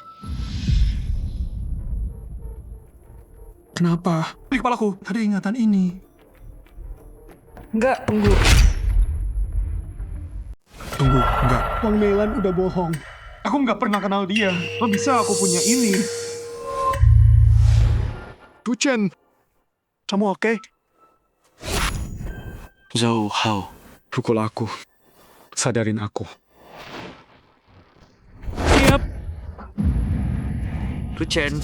Kenapa? Di kepalaku ada ingatan ini. Enggak, tunggu. Tunggu, enggak. Wang Meilan udah bohong. Aku nggak pernah kenal dia. Kok bisa aku punya ini? Guchen, kamu oke? Zhou Hao. Pukul aku. Sadarin aku. Guchen,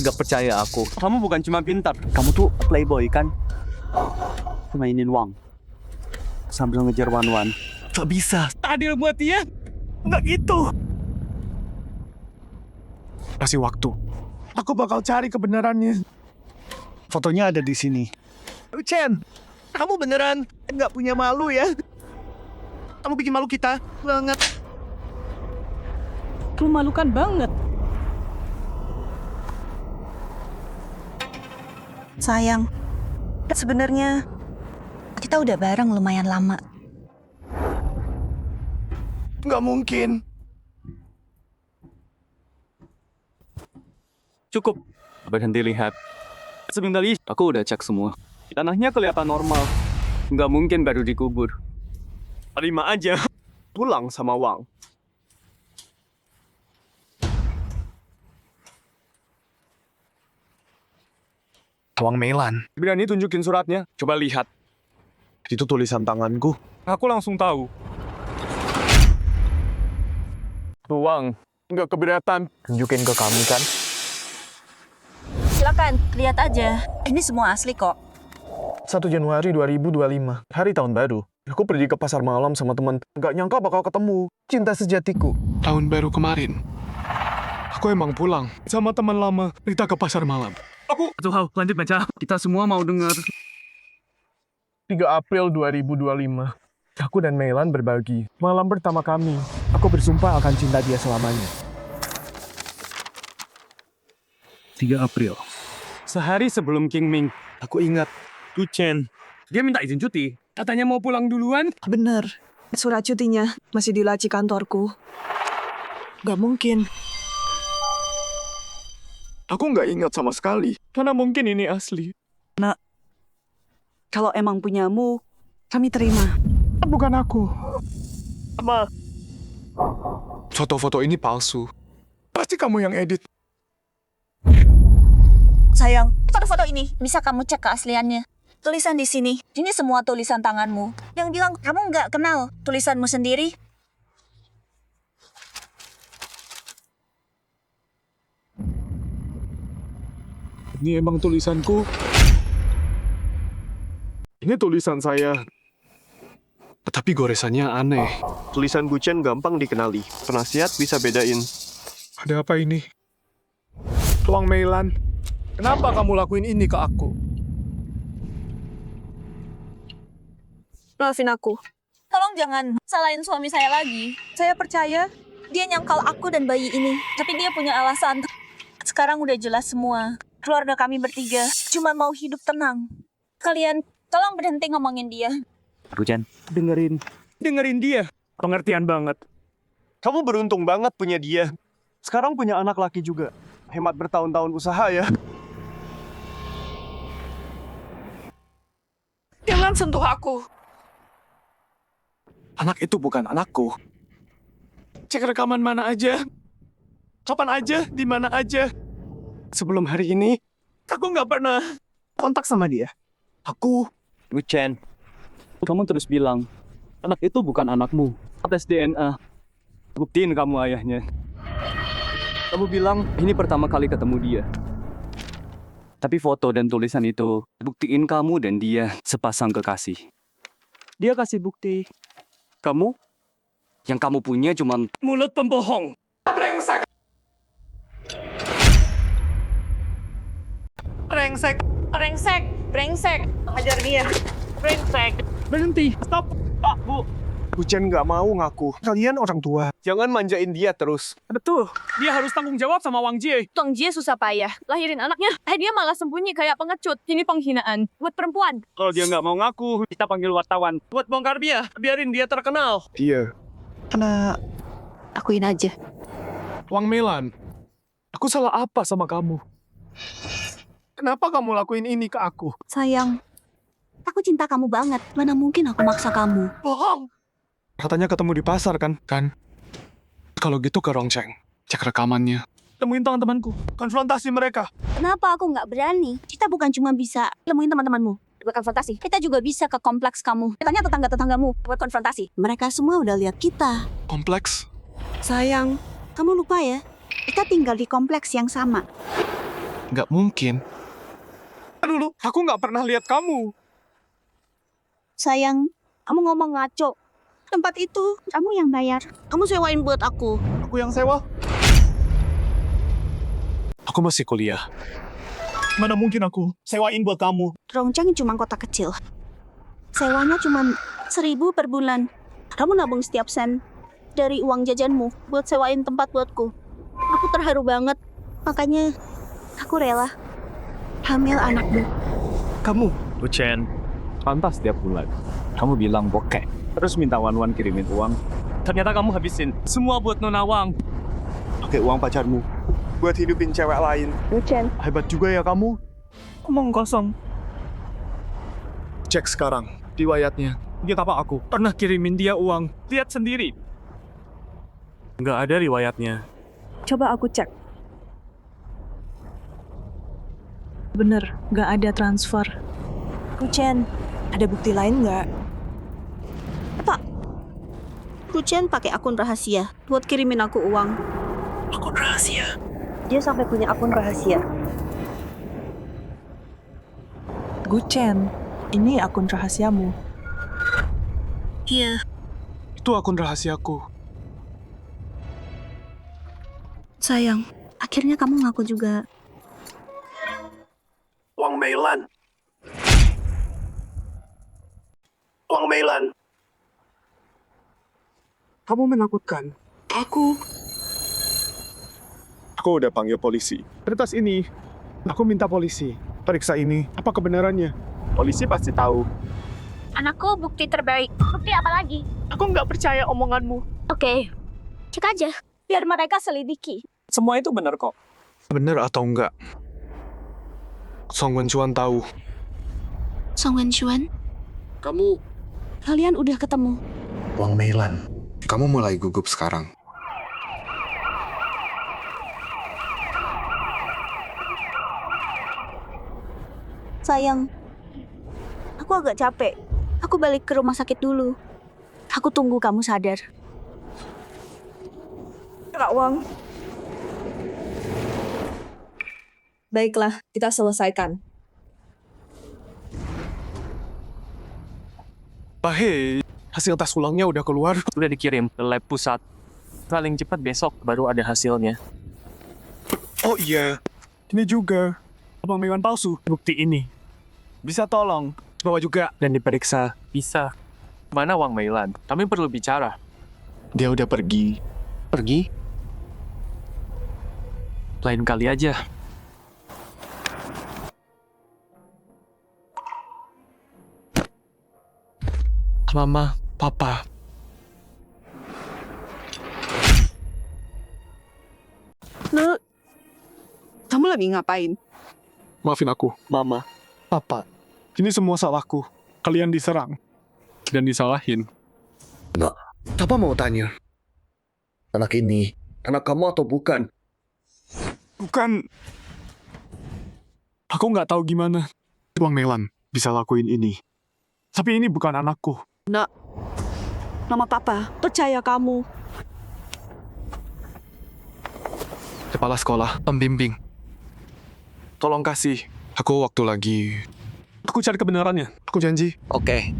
nggak percaya aku. Kamu bukan cuma pintar. Kamu tuh playboy kan? Mainin Wang. Sambil ngejar Wan-Wan. Tak bisa. Adil buat dia. Nggak gitu. Kasih waktu. Aku bakal cari kebenarannya. Fotonya ada di sini. Chen, kamu beneran nggak punya malu ya? Kamu bikin malu kita banget. Memalukan banget. Sayang, sebenarnya kita udah bareng lumayan lama. Nggak mungkin. Cukup. Berhenti lihat. Sebentar lagi, aku udah cek semua. Tanahnya kelihatan normal. Nggak mungkin baru dikubur. Terima aja. Pulang sama Wang. Wang Meilan. Berani tunjukin suratnya? Coba lihat. Itu tulisan tanganku. Aku langsung tahu. Wang, nggak keberatan. Tunjukin ke kami kan? Silakan, lihat aja. Ini semua asli kok. 1 Januari 2025, hari tahun baru. Aku pergi ke pasar malam sama teman. Nggak nyangka bakal ketemu cinta sejatiku. Tahun baru kemarin, aku emang pulang sama teman lama. Kita ke pasar malam. Tuh, lanjut baca. Kita semua mau dengar. 3 April 2025. Aku dan Meilan berbagi. Malam pertama kami. Aku bersumpah akan cinta dia selamanya. 3 April. Sehari sebelum King Ming. Aku ingat. Guchen, dia minta izin cuti. Katanya mau pulang duluan. Bener. Surat cutinya masih di laci kantorku. Gak mungkin. Aku nggak ingat sama sekali. Mana mungkin ini asli. Nak, kalau emang punyamu, kami terima. Bukan aku. Apa? Foto-foto ini palsu. Pasti kamu yang edit. Sayang, foto-foto ini bisa kamu cek keasliannya. Tulisan di sini, ini semua tulisan tanganmu. Yang bilang kamu nggak kenal tulisanmu sendiri. Ini emang tulisanku. Ini tulisan saya. Tapi goresannya aneh. Tulisan Guchen gampang dikenali. Penasihat bisa bedain. Ada apa ini? Wang Meilan, kenapa kamu lakuin ini ke aku? Maafin aku. Tolong jangan salahin suami saya lagi. Saya percaya dia nyangkal aku dan bayi ini. Tapi dia punya alasan. Sekarang udah jelas semua. Keluarga kami bertiga cuma mau hidup tenang. Kalian tolong berhenti ngomongin dia. Guchen. Dengerin dia. Pengertian banget. Kamu beruntung banget punya dia. Sekarang punya anak laki juga. Hemat bertahun-tahun usaha ya. Jangan sentuh aku. Anak itu bukan anakku. Cek rekaman mana aja. Kapan aja, di mana aja. Sebelum hari ini, aku nggak pernah kontak sama dia. Aku... Guchen, kamu terus bilang, anak itu bukan anakmu. Tes DNA. Buktiin kamu ayahnya. Kamu bilang, ini pertama kali ketemu dia. Tapi foto dan tulisan itu buktiin kamu dan dia sepasang kekasih. Dia kasih bukti. Kamu? Yang kamu punya cuma Mulut pembohong. Brengsek! Brengsek, brengsek, brengsek. Ajar dia. Brengsek. Berhenti. Stop. Pak, Bu. Guchen nggak mau ngaku. Kalian orang tua. Jangan manjain dia terus. Betul. Dia harus tanggung jawab sama Wang Jie. Wang Jie susah payah. Lahirin anaknya, dia malah sembunyi kayak pengecut. Ini penghinaan. Buat perempuan. Kalau dia nggak mau ngaku, kita panggil wartawan. Buat bongkar dia. Biarin dia terkenal. Dia. Karena akuin aja. Wang Meilan, aku salah apa sama kamu? Kenapa kamu lakuin ini ke aku? Sayang, aku cinta kamu banget. Mana mungkin aku maksa kamu. Bohong! Katanya ketemu di pasar kan? Kalau gitu ke Rongcheng, cek rekamannya. Temuin teman-temanku. Konfrontasi mereka. Kenapa aku nggak berani? Kita bukan cuma bisa temuin teman-temanmu buat konfrontasi. Kita juga bisa ke kompleks kamu. Tanya tetangga-tetanggamu buat konfrontasi. Mereka semua udah lihat kita. Kompleks? Sayang, kamu lupa ya? Kita tinggal di kompleks yang sama. Nggak mungkin. Dulu, aku nggak pernah lihat kamu. Sayang, kamu ngomong ngaco. Tempat itu kamu yang bayar. Kamu sewain buat aku. Aku yang sewa. Aku masih kuliah. Mana mungkin aku sewain buat kamu. Rongcheng cuma kota kecil. Sewanya cuma 1.000 per bulan. Kamu nabung setiap sen dari uang jajanmu buat sewain tempat buatku. Aku terharu banget. Makanya aku rela hamil anakmu. Kamu, Chen, pantas setiap bulan. Kamu bilang bokeh, terus minta Wan-Wan kirimin uang. Ternyata kamu habisin semua buat Nona Wang. Pakai uang pacarmu buat hidupin cewek lain. Chen, Hebat juga ya kamu. Omong kosong. Cek sekarang, riwayatnya. Lihat apa aku? Pernah kirimin dia uang. Lihat sendiri. Nggak ada riwayatnya. Coba aku cek. Bener, nggak ada transfer. Chen, ada bukti lain nggak? Chen pakai akun rahasia buat kirimin aku uang. Akun rahasia. Dia sampai punya akun rahasia. Chen, ini akun rahasiamu. Iya. Itu akun rahasiaku. Sayang, akhirnya kamu ngaku juga. Wang Meilan. Wang Meilan. Kamu menakutkan. Aku udah panggil polisi. Kertas ini, aku minta polisi. Periksa ini, apa kebenarannya? Polisi pasti tahu. Anakku bukti terbaik. Bukti apa lagi? Aku nggak percaya omonganmu. Oke, cek aja. Biar mereka selidiki. Semua itu benar kok. Bener atau enggak? Song Wenchuan tahu. Song Wenchuan, kalian udah ketemu. Wang Meilan, kamu mulai gugup sekarang. Sayang, aku agak capek. Aku balik ke rumah sakit dulu. Aku tunggu kamu sadar. Kak Wang. Baiklah, kita selesaikan. Bahey, hasil tes ulangnya udah keluar. Udah dikirim ke lab pusat. Paling cepat besok baru ada hasilnya. Oh iya, ini juga. Abang Meiwan palsu. Bukti ini. Bisa tolong. Bawa juga. Dan diperiksa. Bisa. Mana Wang Meilan? Kami perlu bicara. Dia udah pergi. Pergi? Lain kali aja. Mama, Papa. Lu, kamu lagi ngapain? Maafin aku, Mama, Papa. Ini semua salahku. Kalian diserang. Dan disalahin. Nak, Papa mau tanya. Anak ini, anak kamu atau bukan? Bukan. Aku nggak tahu gimana. Wang Meilan bisa lakuin ini. Tapi ini bukan anakku. Nak, Mama Papa, percaya kamu. Kepala sekolah, pembimbing. Tolong kasih aku waktu lagi. Aku cari kebenarannya. Aku janji. Oke.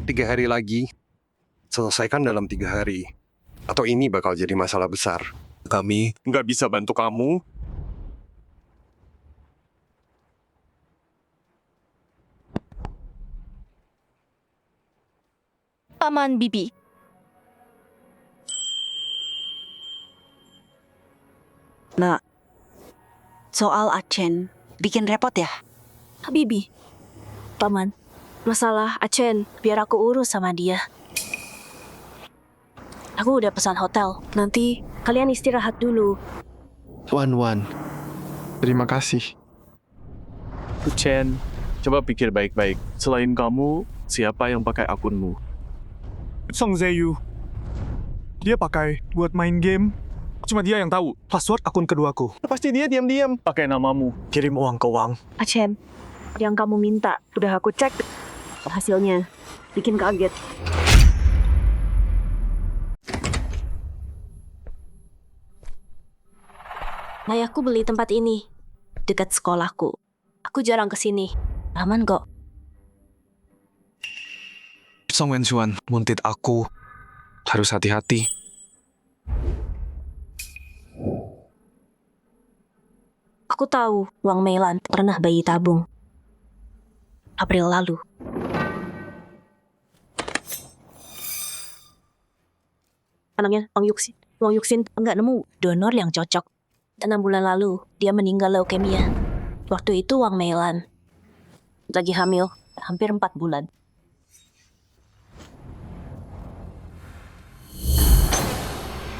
3 hari lagi. Selesaikan dalam 3 hari. Atau ini bakal jadi masalah besar. Kami nggak bisa bantu kamu. Paman Bibi. Nak, soal Achen, bikin repot ya? Bibi. Paman, masalah Achen, biar aku urus sama dia. Aku udah pesan hotel. Nanti kalian istirahat dulu. Wan, terima kasih. Chen, coba pikir baik-baik. Selain kamu, siapa yang pakai akunmu? Song Zeyu. Dia pakai buat main game. Cuma dia yang tahu password akun keduaku. Pasti dia diam-diam pakai namamu. Kirim uang ke Wang. Acen, yang kamu minta udah aku cek hasilnya. Bikin kaget. Ayahku beli tempat ini dekat sekolahku. Aku jarang kesini. Aman kok. Song Wenchuan muntit aku. Harus hati-hati. Aku tahu Wang Meilan pernah bayi tabung. April lalu. Anaknya Wang Yuxin. Wang Yuxin nggak nemu donor yang cocok. 6 bulan lalu, dia meninggal leukemia. Waktu itu Wang Meilan lagi hamil, hampir 4 bulan.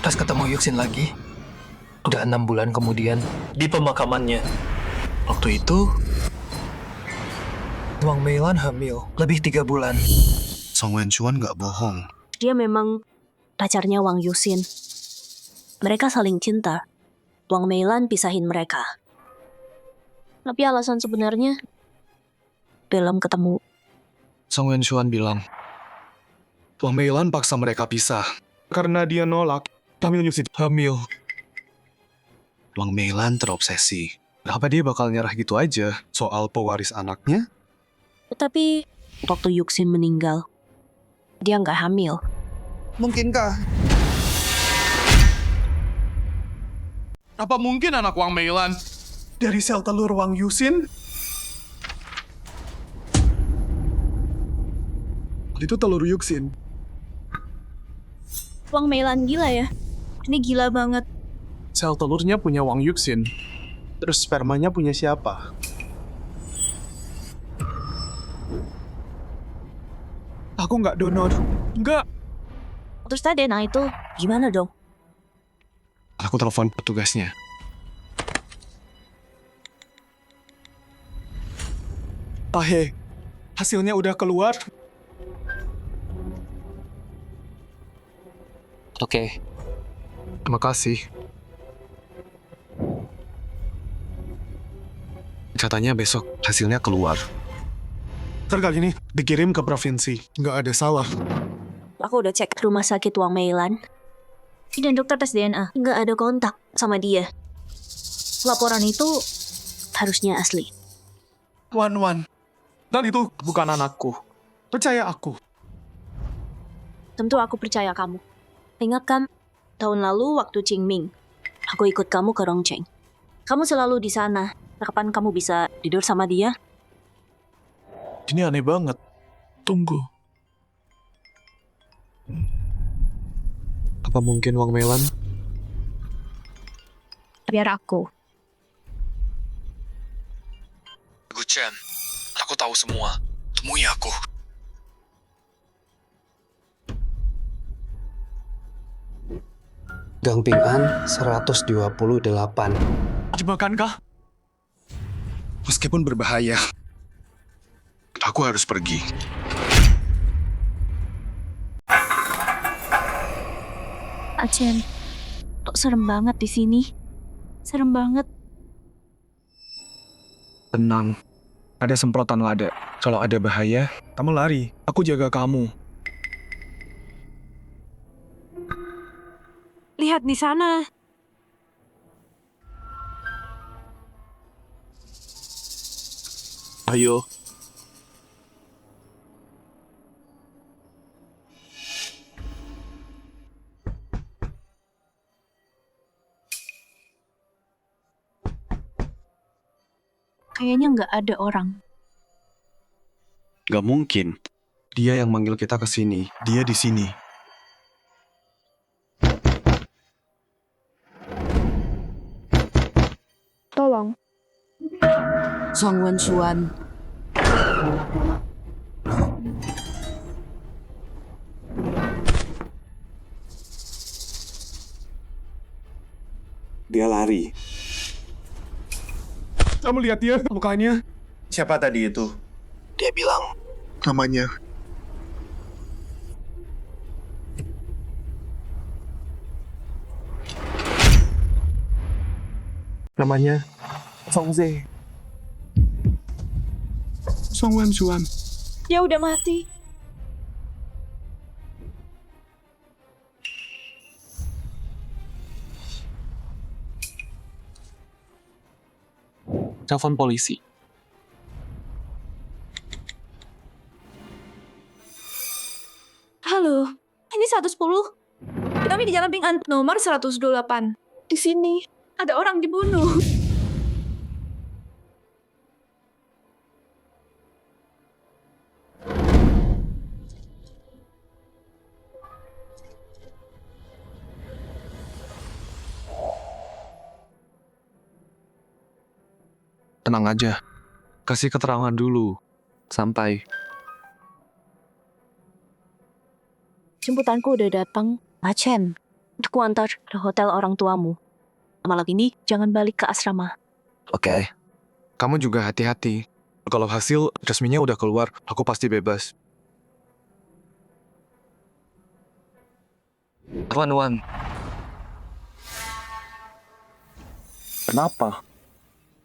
Pas ketemu Yuxin lagi, udah 6 bulan kemudian, di pemakamannya. Waktu itu, Wang Meilan hamil, lebih 3 bulan. Song Wenchuan nggak bohong. Dia memang pacarnya Wang Yuxin. Mereka saling cinta. Wang Meilan pisahin mereka. Tapi alasan sebenarnya belum ketemu. Song Wenchuan bilang, Wang Meilan paksa mereka pisah. Karena dia nolak hamil Yuxin. Hamil. Wang Meilan terobsesi. Apa dia bakal nyerah gitu aja soal pewaris anaknya? Tapi waktu Yuxin meninggal, dia nggak hamil. Mungkinkah? Apa mungkin anak Wang Meilan dari sel telur Wang Yuxin? Itu telur Yuxin. Wang Meilan gila ya. Ini gila banget. Sel telurnya punya Wang Yuxin. Terus spermanya punya siapa? Aku nggak donor. Nggak. Terus tadi nah itu gimana dong? Aku telepon petugasnya. Tahe, hasilnya udah keluar. Oke. Terima kasih. Katanya besok hasilnya keluar. Kali ini dikirim ke provinsi. Nggak ada salah. Aku udah cek rumah sakit Wang Meilan. Dan dokter tes DNA. Nggak ada kontak sama dia. Laporan itu harusnya asli. Wan. Dan itu bukan anakku. Percaya aku. Tentu aku percaya kamu. Ingat kan, tahun lalu waktu Qingming, aku ikut kamu ke Rongcheng. Kamu selalu di sana. Kapan kamu bisa tidur sama dia? Ini aneh banget. Tunggu. Apa mungkin Wang Meilan? Biar aku. Guchen, aku tahu semua. Temui aku. Gang Ping An 128. Jebakankah? Meskipun berbahaya, aku harus pergi. Acen, kok serem banget di sini. Serem banget. Tenang. Ada semprotan lada. Kalau ada bahaya, kamu lari. Aku jaga kamu. Lihat di sana. Ayo. Kayaknya nggak ada orang. Gak mungkin. Dia yang manggil kita ke sini. Dia di sini. Tolong. Song Wenchuan. Dia lari. Kamu lihat dia mukanya? Siapa tadi itu? Dia bilang namanya. Namanya Song Ze. Song Wan Suan. Dia udah mati. Telepon polisi. Halo, ini 110. Kami di Jalan Ping An, nomor 128. Di sini ada orang dibunuh. Tenang aja. Kasih keterangan dulu. Sampai. Jemputanku udah datang. Chen, aku antar ke hotel orang tuamu. Malam ini jangan balik ke asrama. Oke. Kamu juga hati-hati. Kalau hasil resminya udah keluar, aku pasti bebas. Wan. Kenapa?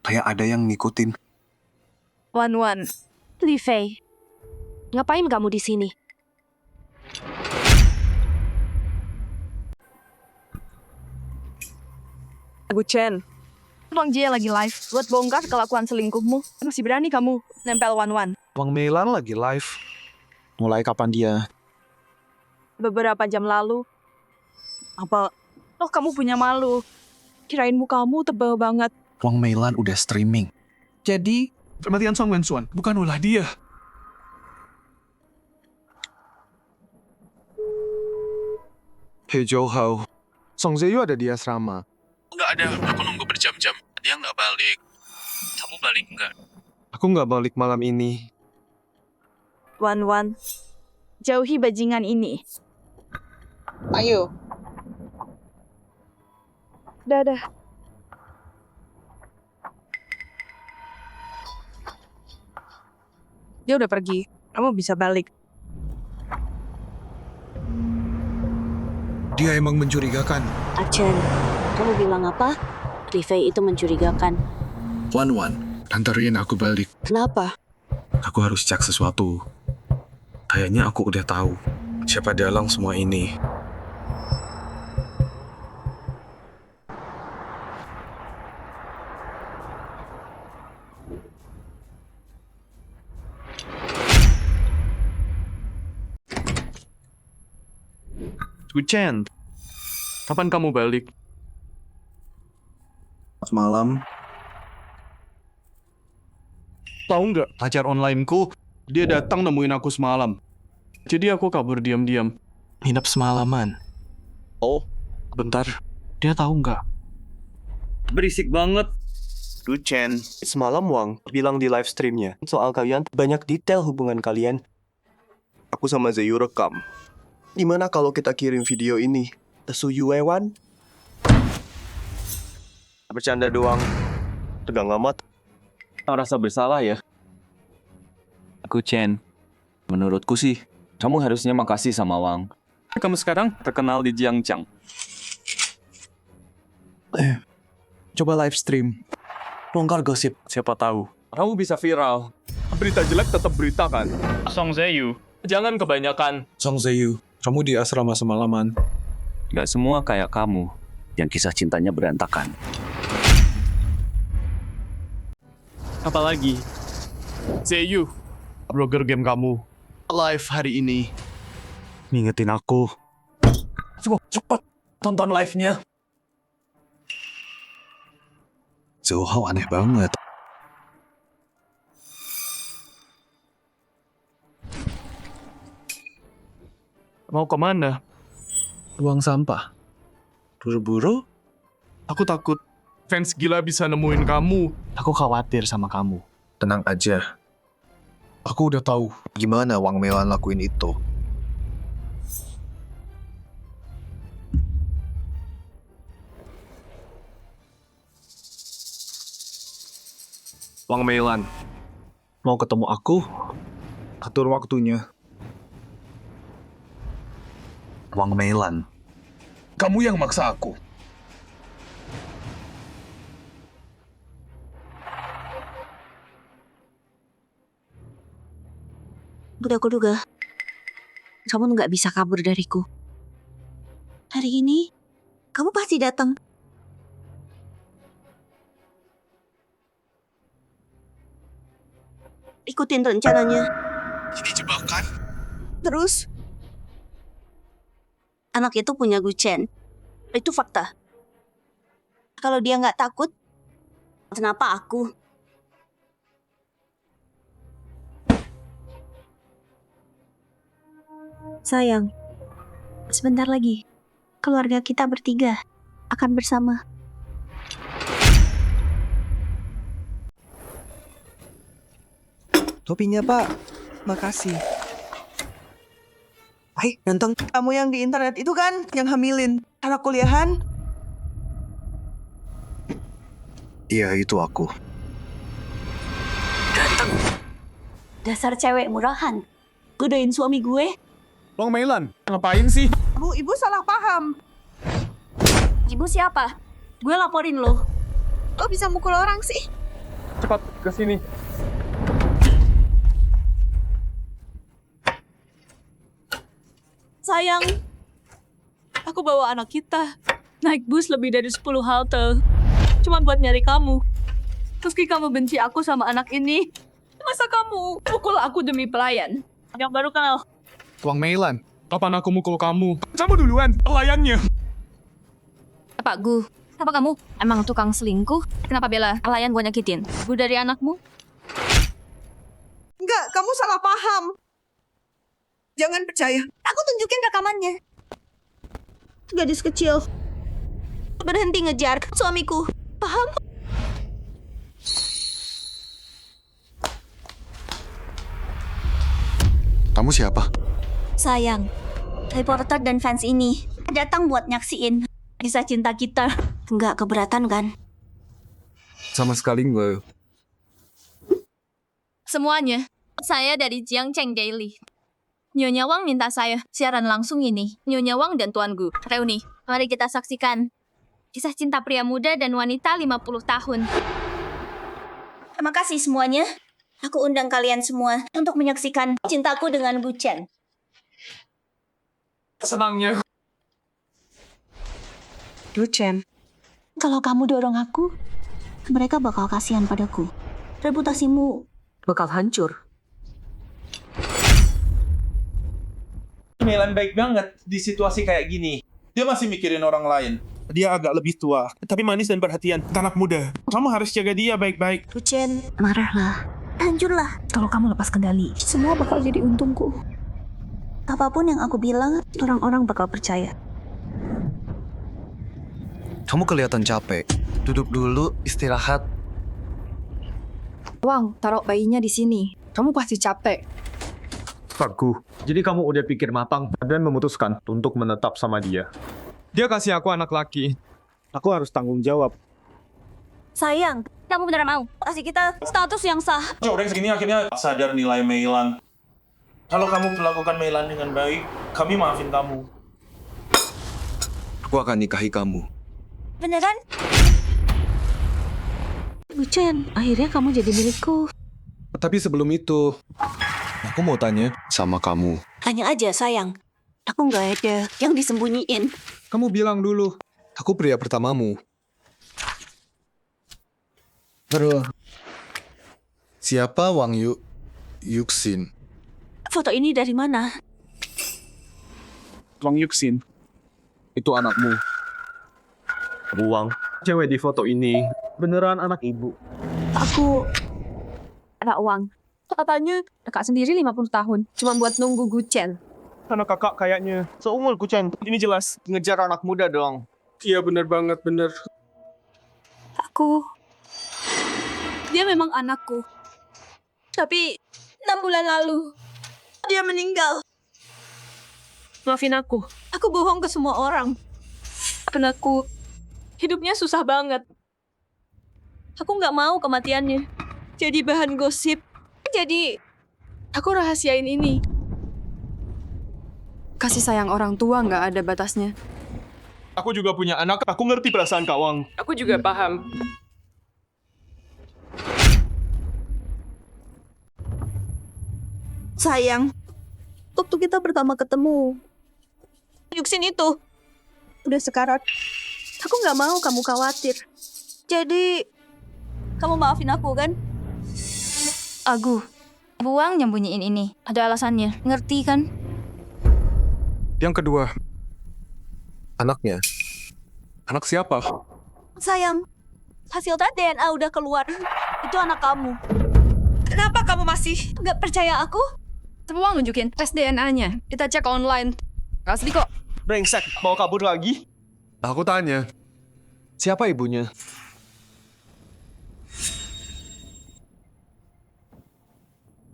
Kayak ada yang ngikutin. Wan. Li Fei, ngapain kamu di sini? Chen, Wang Jie lagi live buat bongkar kelakuan selingkuhmu. Masih berani kamu nempel Wan. Wang Meilan lagi live. Mulai kapan dia? Beberapa jam lalu. Apa? Oh, kamu punya malu. Kirain mukamu tebal banget. Wang Meilan udah streaming. Jadi, kematian Song Wan Suan bukan ulah dia. Hei Zhou Hao, Song Zeyu ada di asrama. Nggak ada, aku nunggu berjam-jam. Dia nggak balik. Kamu balik nggak? Aku nggak balik malam ini. Wan, jauhi bajingan ini. Ayo. Dadah. Dia udah pergi. Kamu bisa balik. Dia emang mencurigakan. Chen, kamu bilang apa? Li Fei itu mencurigakan. Wan, antarin aku balik. Kenapa? Aku harus cek sesuatu. Kayaknya aku udah tahu siapa dalang semua ini. Chen, kapan kamu balik? Malam. Tahu nggak, pacar onlineku, dia datang nemuin aku semalam. Jadi aku kabur diam-diam. Nginep semalaman. Oh, bentar. Dia tahu nggak? Berisik banget. Chen, Semalam Wang bilang di live streamnya soal kalian banyak detail hubungan kalian. aku sama Zeyu rekam. Gimana kalau kita kirim video ini ke Su Yuewan? Bercanda doang. Tegang amat. Rasa bersalah ya. Aku Chen. Menurutku sih, kamu harusnya makasih sama Wang. Kamu sekarang terkenal di Jiangjiang. Coba live stream. Bongkar gosip, siapa tahu. Kamu bisa viral. Berita jelek tetap berita kan? Song Zeyu, jangan kebanyakan. Song Zeyu, kamu di asrama semalaman. Gak semua kayak kamu, yang kisah cintanya berantakan. Apalagi? Zeyu, blogger game kamu. Live hari ini. Ngingetin aku. Cepet, tonton live-nya. Zhou Hao aneh banget. Mau kemana? Buang sampah. Buru-buru? Aku takut fans gila bisa nemuin kamu. Aku khawatir sama kamu. Tenang aja. Aku udah tahu gimana Wang Meilan lakuin itu. Wang Meilan. Mau ketemu aku? Atur waktunya. Wang Meilan. Kamu yang maksa aku. Udah aku duga. Kamu nggak bisa kabur dariku. Hari ini, kamu pasti datang. Ikutin rencananya. Ini jebakan. Terus, anak itu punya Guchen. Itu fakta. Kalau dia nggak takut, kenapa aku? Sayang, sebentar lagi keluarga kita bertiga akan bersama. Topinya, Pak. Makasih. Hai, ganteng. Kamu yang di internet itu kan, yang hamilin anak kuliahan? Iya, itu aku. Dasar cewek murahan. Godain suami gue. Bang Meilan, ngapain sih? Bu, ibu salah paham. Ibu siapa? Gue laporin lo. Kok bisa mukul orang sih? Cepat, ke sini. Sayang, aku bawa anak kita. Naik bus lebih dari 10 halte. Cuma buat nyari kamu. Meski kamu benci aku sama anak ini, masa kamu pukul aku demi pelayan? Yang baru kenal. Wang Meilan, kapan aku mukul kamu? Kamu duluan, pelayannya. Pak Gu, apa kamu emang tukang selingkuh? Kenapa bela pelayan gue nyakitin? Gue dari anakmu? Enggak, kamu salah paham. Jangan percaya. Aku tunjukin rekamannya. Gadis kecil. Berhenti ngejar suamiku. Paham? Kamu siapa? Sayang, reporter dan fans ini datang buat nyaksiin kisah cinta kita. Nggak keberatan kan? Sama sekali enggak. Semuanya, saya dari Jiangcheng Daily. Nyonya Wang minta saya siaran langsung ini. Nyonya Wang dan Tuan Gu, reuni. Mari kita saksikan kisah cinta pria muda dan wanita 50 tahun. Terima kasih semuanya. Aku undang kalian semua untuk menyaksikan cintaku dengan Guchen. Senangnya. Guchen, kalau kamu dorong aku, mereka bakal kasihan padaku. Reputasimu bakal hancur. Meilan baik banget di situasi kayak gini. Dia masih mikirin orang lain. Dia agak lebih tua, tapi manis dan perhatian. Anak muda. Kamu harus jaga dia baik-baik. Guchen, marahlah. Hancurlah. Kalau kamu lepas kendali, semua bakal jadi untungku. Apapun yang aku bilang, orang-orang bakal percaya. Kamu kelihatan capek. Duduk dulu, istirahat. Wang, taruh bayinya di sini. Kamu pasti capek. Fakku, jadi kamu udah pikir matang dan memutuskan untuk menetap sama dia. Dia kasih aku anak laki. Aku harus tanggung jawab. Sayang, kamu beneran mau kasih kita status yang sah. Orang segini akhirnya sadar nilai Meilan. Kalau kamu melakukan Meilan dengan baik, kami maafin kamu. Aku akan nikahi kamu. Beneran? Guchen, akhirnya kamu jadi milikku. Tapi sebelum itu, aku mau tanya sama kamu. Tanya aja, sayang. Aku nggak ada yang disembunyiin. Kamu bilang dulu, aku pria pertamamu. Aduh. Siapa Wang Yuxin? Foto ini dari mana? Wang Yuxin, itu anakmu. Wang, cewek di foto ini beneran anak ibu. Aku anak Wang. Katanya kakak sendiri 50 tahun. Cuma buat nunggu Guchen. Anak kakak kayaknya seumur Guchen. Ini jelas ngejar anak muda dong. Iya bener banget, bener. Dia memang anakku. Tapi 6 bulan lalu, dia meninggal. maafin aku. Aku bohong ke semua orang. Anakku hidupnya susah banget. Aku nggak mau kematiannya jadi bahan gosip. Jadi aku rahasiain ini. Kasih sayang orang tua nggak ada batasnya. Aku juga punya anak, aku ngerti perasaan Kak Wang. Aku juga paham. Sayang, Waktu kita pertama ketemu, Yuksin itu udah sekarat. Aku nggak mau kamu khawatir. Jadi, kamu maafin aku kan? Agu, Buang nyembunyiin ini. Ada alasannya. Ngerti kan? Yang kedua, anaknya. Anak siapa? Sayang, hasil tes DNA udah keluar. Itu anak kamu. Kenapa kamu masih nggak percaya aku? Buang nunjukin tes DNA-nya. Kita cek online. Asli kok. Brengsek, mau kabur lagi? Aku tanya, siapa ibunya?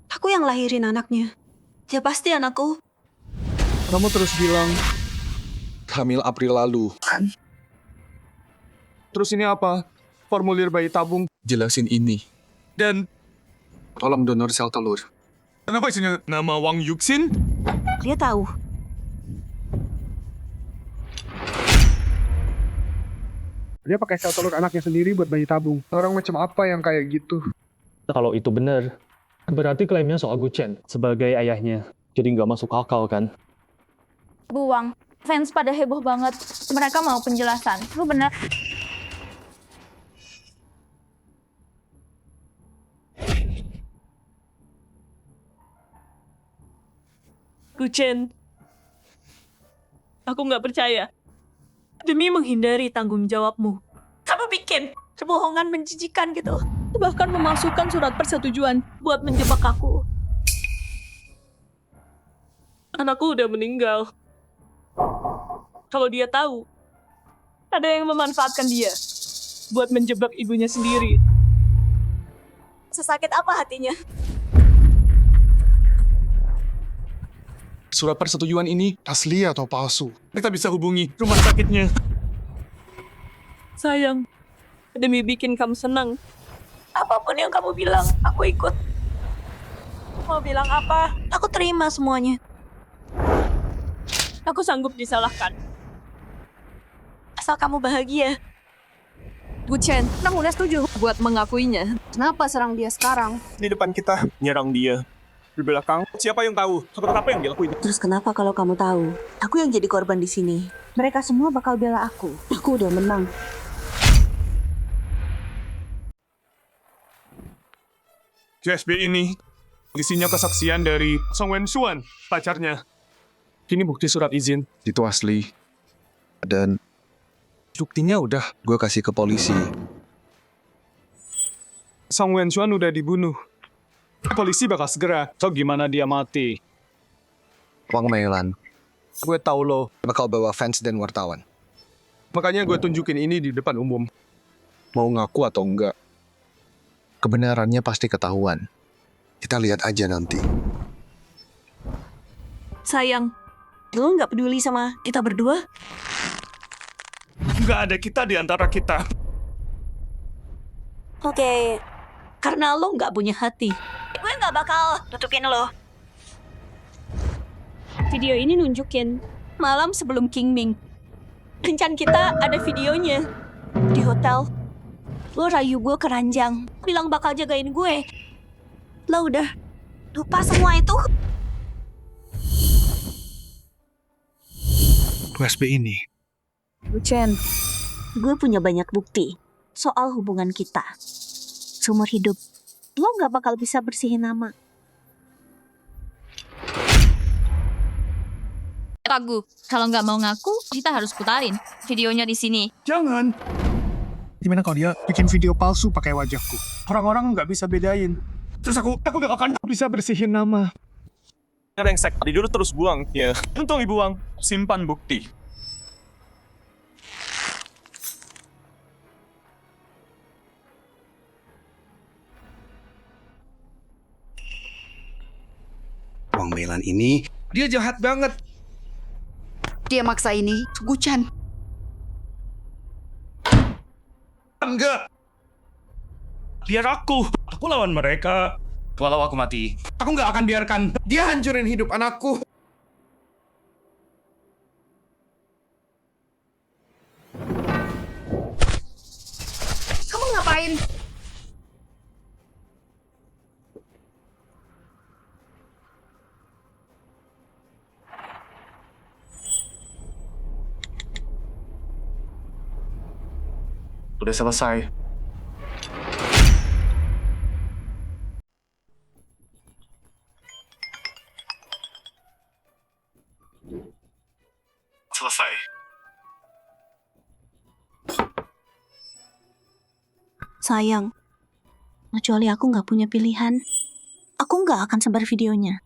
Aku yang lahirin anaknya. Dia pasti anakku. Kamu terus bilang hamil April lalu. Terus ini apa? Formulir bayi tabung. Jelasin ini. Dan tolong donor sel telur. Kenapa isinya nama Wang Yuxin? Dia tahu. Dia pakai sel telur anaknya sendiri buat bayi tabung. Orang macam apa yang kayak gitu? Kalau itu benar, berarti klaimnya soal Guchen sebagai ayahnya. Jadi nggak masuk akal kan? Buang. Fans pada heboh banget. Mereka mau penjelasan. Lu bener. Guchen, aku nggak percaya. Demi menghindari tanggung jawabmu, kamu bikin kebohongan menjijikan gitu. Bahkan memasukkan surat persetujuan buat menjebak aku. Anakku udah meninggal. Kalau dia tahu, ada yang memanfaatkan dia buat menjebak ibunya sendiri. Sesakit apa hatinya? Surat persetujuan ini asli atau palsu? Kita bisa hubungi rumah sakitnya. Sayang, demi bikin kamu senang, apapun yang kamu bilang, aku ikut. Mau bilang apa? Aku terima semuanya. Aku sanggup disalahkan. Asal kamu bahagia. Guchen, aku udah setuju buat mengakuinya. Kenapa serang dia sekarang? Di depan kita, nyerang dia. Di belakang, siapa yang tahu? Seperti apa yang dia lakuin? Terus kenapa kalau kamu tahu? Aku yang jadi korban di sini. Mereka semua bakal bela aku. Aku udah menang. USB ini isinya kesaksian dari Song Wen-suan, pacarnya. Ini bukti surat izin. Itu asli. Dan buktinya udah gue kasih ke polisi. Song Wen-suan udah dibunuh. Polisi bakal segera. So gimana dia mati? Wang Meilan, gue tahu lo bakal bawa fans dan wartawan. Makanya gue tunjukin ini di depan umum. Mau ngaku atau enggak. Kebenarannya pasti ketahuan. Kita lihat aja nanti. Sayang, lo nggak peduli sama kita berdua? Nggak ada kita di antara kita. Oke, karena lo nggak punya hati. Gue nggak bakal tutupin lo. Video ini nunjukin malam sebelum King Ming. Kencan kita ada videonya. Di hotel, lo rayu gue ke ranjang. Bilang bakal jagain gue. Lo udah lupa semua itu? USB ini. Guchen, gue punya banyak bukti soal hubungan kita. Seumur hidup, lo nggak bakal bisa bersihin nama. Ragu, kalau nggak mau ngaku, kita harus putarin videonya di sini. Jangan. Gimana kalau dia bikin video palsu pakai wajahku? Orang-orang nggak bisa bedain. Terus aku nggak akan bisa bersihin nama. Rengsek, tadi dulu terus buang. Ya, untung ibu buang. Simpan bukti. Wang Meilan ini, dia jahat banget. Dia maksa ini, Guchen. Enggak. Biar aku lawan mereka. Walau aku mati. Aku nggak akan biarkan dia hancurin hidup anakku. Kamu ngapain? Udah selesai. Selesai. Sayang, kecuali aku nggak punya pilihan, aku nggak akan sebar videonya.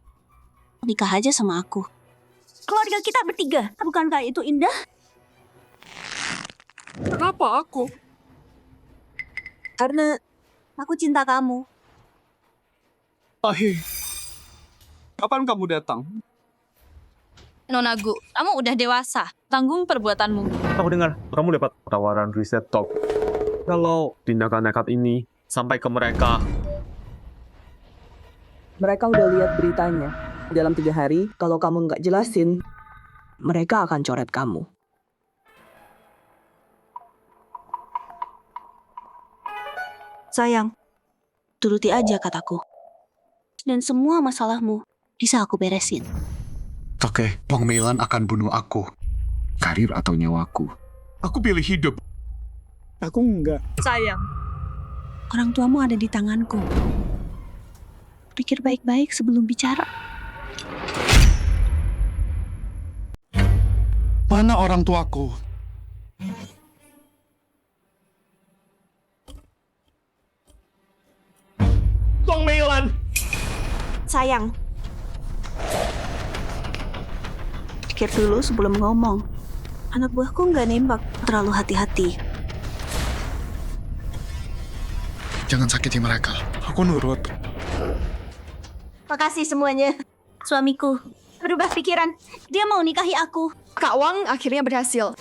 Nikah aja sama aku. Keluarga kita bertiga, bukankah itu indah? Kenapa aku? Karena aku cinta kamu. Tahe, kapan kamu datang? Nona Gu, kamu udah dewasa. Tanggung perbuatanmu. Aku dengar kamu dapat tawaran riset top. Kalau tindakan nekat ini sampai ke mereka, Mereka udah lihat beritanya. Dalam 3 hari, kalau kamu nggak jelasin, mereka akan coret kamu. Sayang, turuti aja kataku. Dan semua masalahmu bisa aku beresin. Oke, Wang Meilan akan bunuh aku. Karir atau nyawaku. Aku pilih hidup. Aku enggak. Sayang. Orang tuamu ada di tanganku. Pikir baik-baik sebelum bicara. Mana orang tuaku? Wang Meilan! Sayang. Pikir dulu sebelum ngomong. Anak buahku nggak nembak, terlalu hati-hati. Jangan sakiti mereka. Aku nurut. Makasih semuanya. Suamiku berubah pikiran. Dia mau nikahi aku. Kak Wang akhirnya berhasil.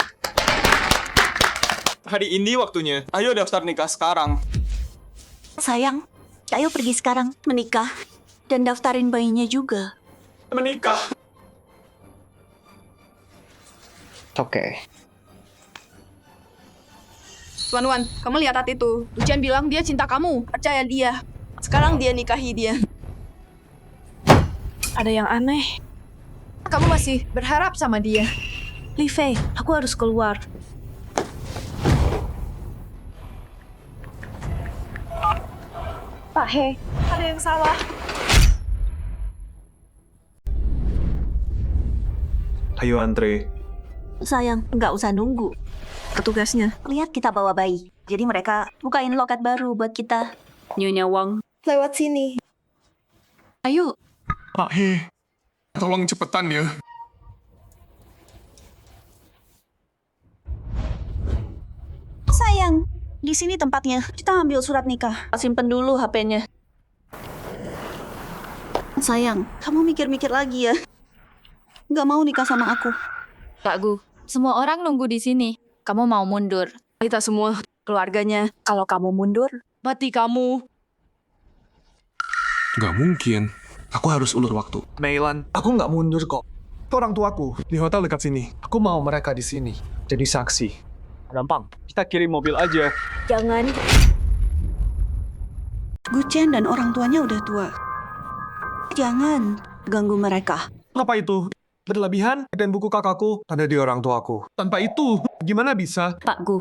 hari ini waktunya. Ayo daftar nikah sekarang. Sayang, ayo pergi sekarang menikah. Dan daftarin bayinya juga. Menikah. Oke. Wan, kamu lihat hati itu. Ujian bilang dia cinta kamu. Percaya dia. Sekarang dia nikahi dia. Ada yang aneh. Kamu masih berharap sama dia. Li Fei, aku harus keluar. Pak He, ada yang salah. Ayo Andre. Sayang, nggak usah nunggu. Petugasnya, lihat kita bawa bayi. Jadi mereka bukain loket baru buat kita. Nyonya Wang. Lewat sini. Ayo. Pak He, tolong cepetan ya. Sayang, di sini tempatnya. Kita ambil surat nikah. Simpen dulu HP-nya. Sayang, kamu mikir-mikir lagi ya. Nggak mau nikah sama aku. Kak Gu, semua orang nunggu di sini. Kamu mau mundur. Kita semua keluarganya. Kalau kamu mundur, Mati kamu. Gak mungkin. Aku harus ulur waktu. Meilan. Aku nggak mundur kok. Itu orang tuaku di hotel dekat sini. Aku mau mereka di sini jadi saksi. Gampang. Kita kirim mobil aja. Jangan. Guchen dan orang tuanya udah tua. Jangan ganggu mereka. Apa itu? Berlebihan dan buku kakakku ada di orang tuaku. Tanpa itu, gimana bisa? Pak Gu,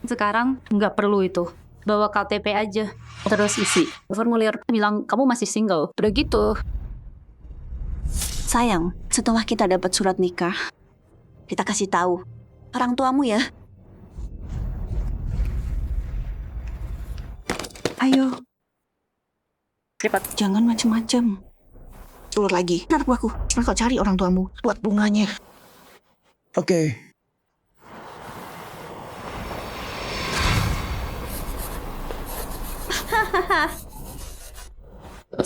sekarang nggak perlu itu. Bawa KTP aja. Terus isi formulir bilang kamu masih single. Udah gitu. Sayang, setelah kita dapat surat nikah, kita kasih tahu orang tuamu ya. Ayo. Cepat. Jangan macem-macem. Ulur lagi. Ntar aku cari orang tuamu buat bunganya. Oke.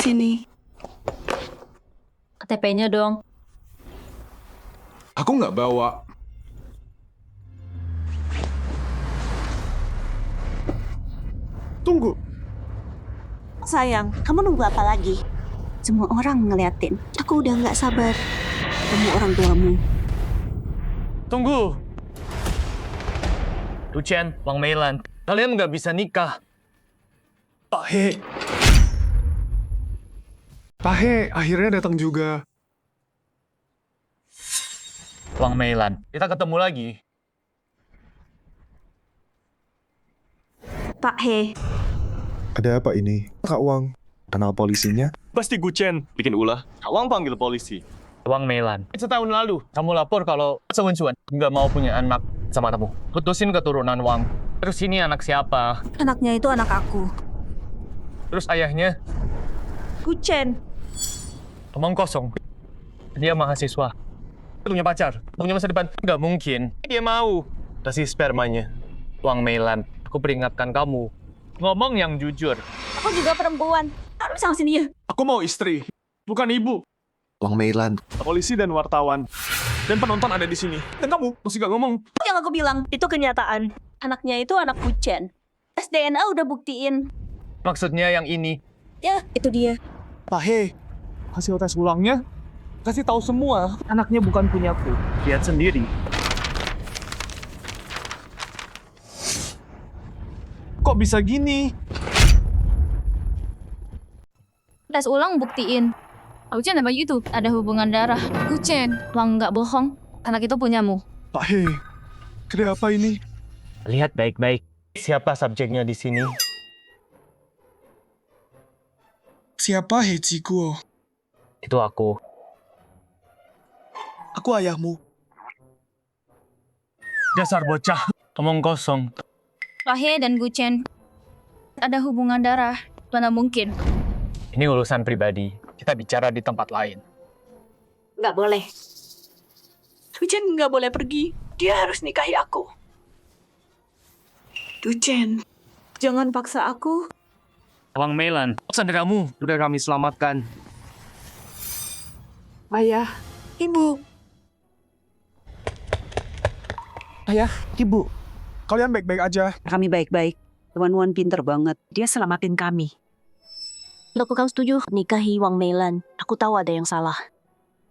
Sini. KTP-nya dong. Aku nggak bawa. Tunggu. Sayang, kamu nunggu apa lagi? Semua orang ngeliatin. Aku udah nggak sabar. Kamu orang tuamu. Tunggu. Lucian, Wang Meilan, kalian nggak bisa nikah. Pak He. Pak He akhirnya datang juga. Wang Meilan, kita ketemu lagi. Pak He. Ada apa ini? Kak Wang, kenal polisinya? Pasti Guchen bikin ulah. Kawang panggil polisi. Wang Meilan. Setahun lalu, kamu lapor kalau Sewen-Suan nggak mau punya anak sama kamu. Putusin keturunan Wang. Terus ini anak siapa? Anaknya itu anak aku. Terus ayahnya Guchen. omong kosong. Dia mahasiswa. Punya pacar, punya masa depan. Nggak mungkin. Dia mau. Kasih spermanya. Wang Meilan, aku peringatkan kamu. Ngomong yang jujur. Aku juga perempuan. Harus sama sini ya. Aku mau istri, bukan ibu. Wang Meilan. Polisi dan wartawan. Dan penonton ada di sini. Dan kamu masih gak ngomong. Yang aku bilang, itu kenyataan. Anaknya itu anak Guchen. Tes DNA udah buktiin. Maksudnya yang ini. Ya, itu dia. Pak He, hasil tes ulangnya kasih tahu semua. Anaknya bukan punyaku. Lihat sendiri. Kok bisa gini? Tes ulang buktiin. Guchen sama itu ada hubungan darah. Guchen, Wang nggak bohong. Anak itu punyamu. Pak He, kenapa ini? Lihat baik-baik. Siapa subjeknya di sini? Siapa He Jiguo? Itu aku. Aku ayahmu. Dasar bocah. Omong kosong. He dan Guchen ada hubungan darah. Mana mungkin? Ini urusan pribadi. Kita bicara di tempat lain. Nggak boleh. Guchen nggak boleh pergi. Dia harus nikahi aku. Guchen, jangan paksa aku. Wang Meilan, saudaramu sudah kami selamatkan. Ayah, ibu. Ayah, ibu. Kalian baik-baik aja. Kami baik-baik. Tuan Wan pinter banget. Dia selamatin kami. Loh, kamu setuju nikahi Wang Meilan? Aku tahu ada yang salah.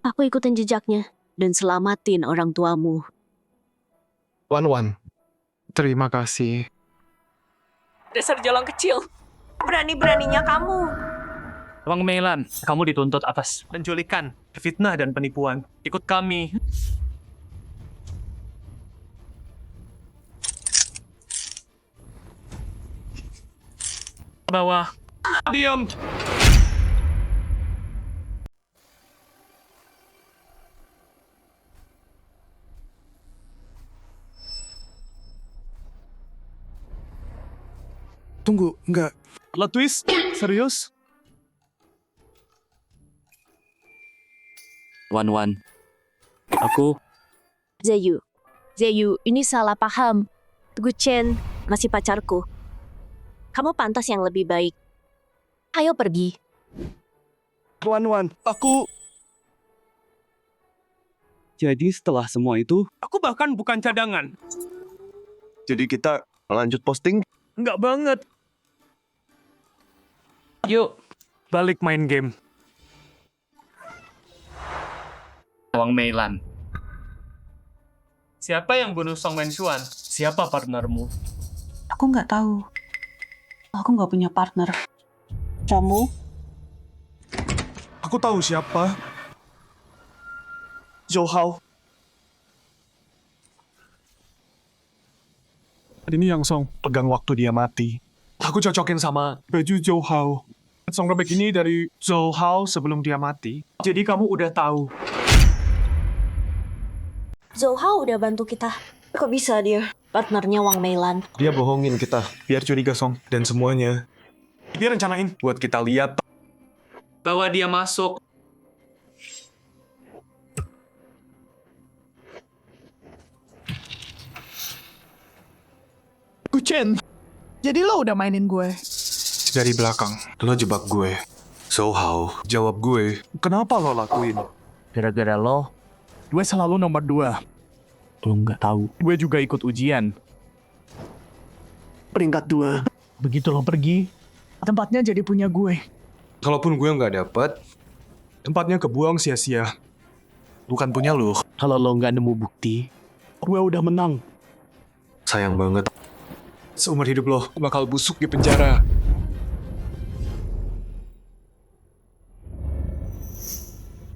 Aku ikutin jejaknya dan selamatin orang tuamu. Wan, terima kasih. Dasar jalan kecil. Berani-beraninya kamu. Wang Meilan, kamu dituntut atas penculikan, fitnah, dan penipuan. Ikut kami. Bawah. Diam. Tunggu, enggak. Plot twist? Serius? Wan. Aku. Zayu, ini salah paham. Guchen masih pacarku. Kamu pantas yang lebih baik. Ayo pergi. Wan, aku... Jadi setelah semua itu, Aku bahkan bukan cadangan. Jadi kita lanjut posting? Enggak banget. Yuk, balik main game. Wang Meilan. Siapa yang bunuh Song Wenxuan? Siapa partnermu? Aku nggak tahu. Aku nggak punya partner. Kamu? Aku tahu siapa. Zhou Hao. Ini yang Song pegang waktu dia mati. Aku cocokin sama baju Zhou Hao. Song robek ini dari Zhou Hao sebelum dia mati. Jadi kamu udah tahu. Zhou Hao udah bantu kita. Kok bisa dia partnernya Wang Meilan? Dia bohongin kita. Biar curiga Song. Dan semuanya. Dia rencanain buat kita lihat. Bawa dia masuk. Guchen, jadi lo udah mainin gue. Dari belakang, lo jebak gue. So how? Jawab gue. Kenapa lo lakuin? Gara-gara lo, gue selalu nomor 2. Lo nggak tahu. Gue juga ikut ujian. Peringkat 2. Begitu lo pergi, Tempatnya jadi punya gue. Kalaupun gue nggak dapet, tempatnya kebuang sia-sia. Bukan punya lo. kalau lo nggak nemu bukti, gue udah menang. Sayang banget. Seumur hidup lo bakal busuk di penjara.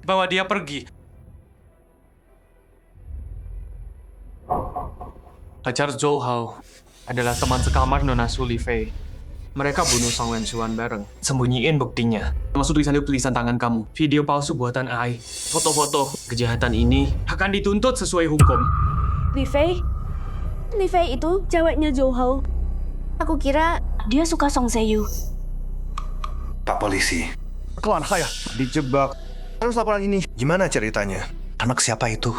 Bawa dia pergi. Pacar Zhou Hao. adalah teman sekamar Nona Su Li Fei. Mereka bunuh Song Wenchuan bareng. Sembunyiin buktinya. Termasuk tulisan tangan kamu. Video palsu buatan AI. Foto-foto. Kejahatan ini akan dituntut sesuai hukum. Li Fei? Li Fei itu ceweknya Zhou Hao. Aku kira dia suka Song Se-yu. Pak polisi. Kelan saya dijebak. Terus laporan ini gimana ceritanya? Anak siapa itu?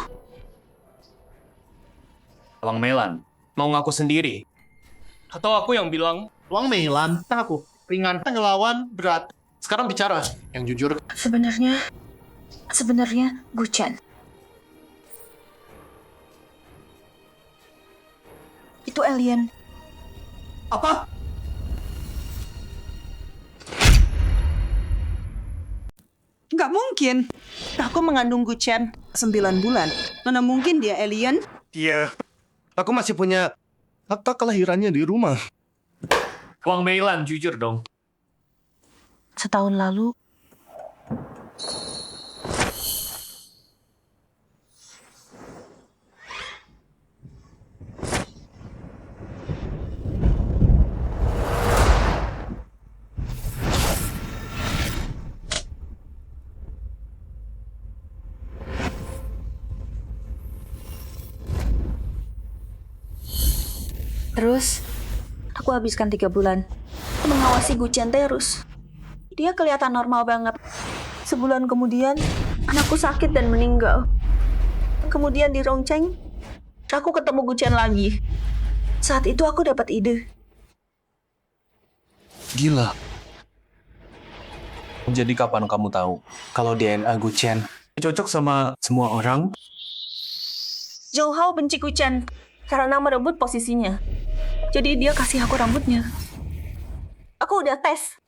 Wang Meilan. Mau ngaku sendiri? Atau aku yang bilang? Wang Meilan, aku ringan, ngelawan berat. Sekarang bicara, yang jujur. Sebenarnya Guchen. Itu alien. Apa? Nggak mungkin. Aku mengandung Guchen 9 bulan. Mana mungkin dia alien? Iya. Aku masih punya akta kelahirannya di rumah. Wang Meilan, jujur dong. Setahun lalu, Terus, aku habiskan 3 bulan mengawasi Guchen terus. Dia kelihatan normal banget. Sebulan kemudian, anakku sakit dan meninggal. Kemudian di Rongcheng, aku ketemu Guchen lagi. Saat itu aku dapat ide. Gila. Jadi kapan kamu tahu kalau DNA Guchen Cocok sama semua orang? Zhou Hao benci Guchen karena merebut posisinya. Jadi dia kasih aku rambutnya. Aku udah tes.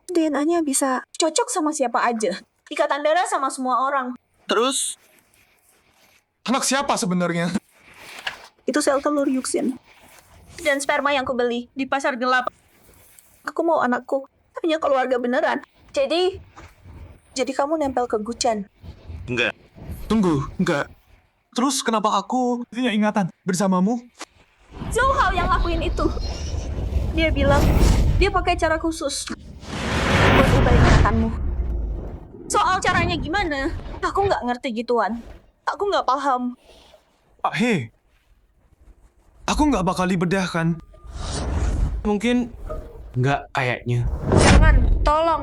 DNA-nya bisa cocok sama siapa aja. Ikatan darah sama semua orang. Terus? Anak siapa sebenarnya? Itu sel telur Yuxin. Dan sperma yang kubeli di pasar gelap. Aku mau anakku punya keluarga beneran. Jadi kamu nempel ke Guchen. Enggak. Tunggu, enggak. Terus kenapa aku punya ingatan bersamamu? Zhou Hao yang lakuin itu. Dia bilang, dia pakai cara khusus buat ubah ingatanmu. Soal caranya gimana? Aku nggak ngerti gituan. Aku nggak paham. Hei, aku nggak bakal dibedahkan. Mungkin nggak kayaknya. Jangan, tolong.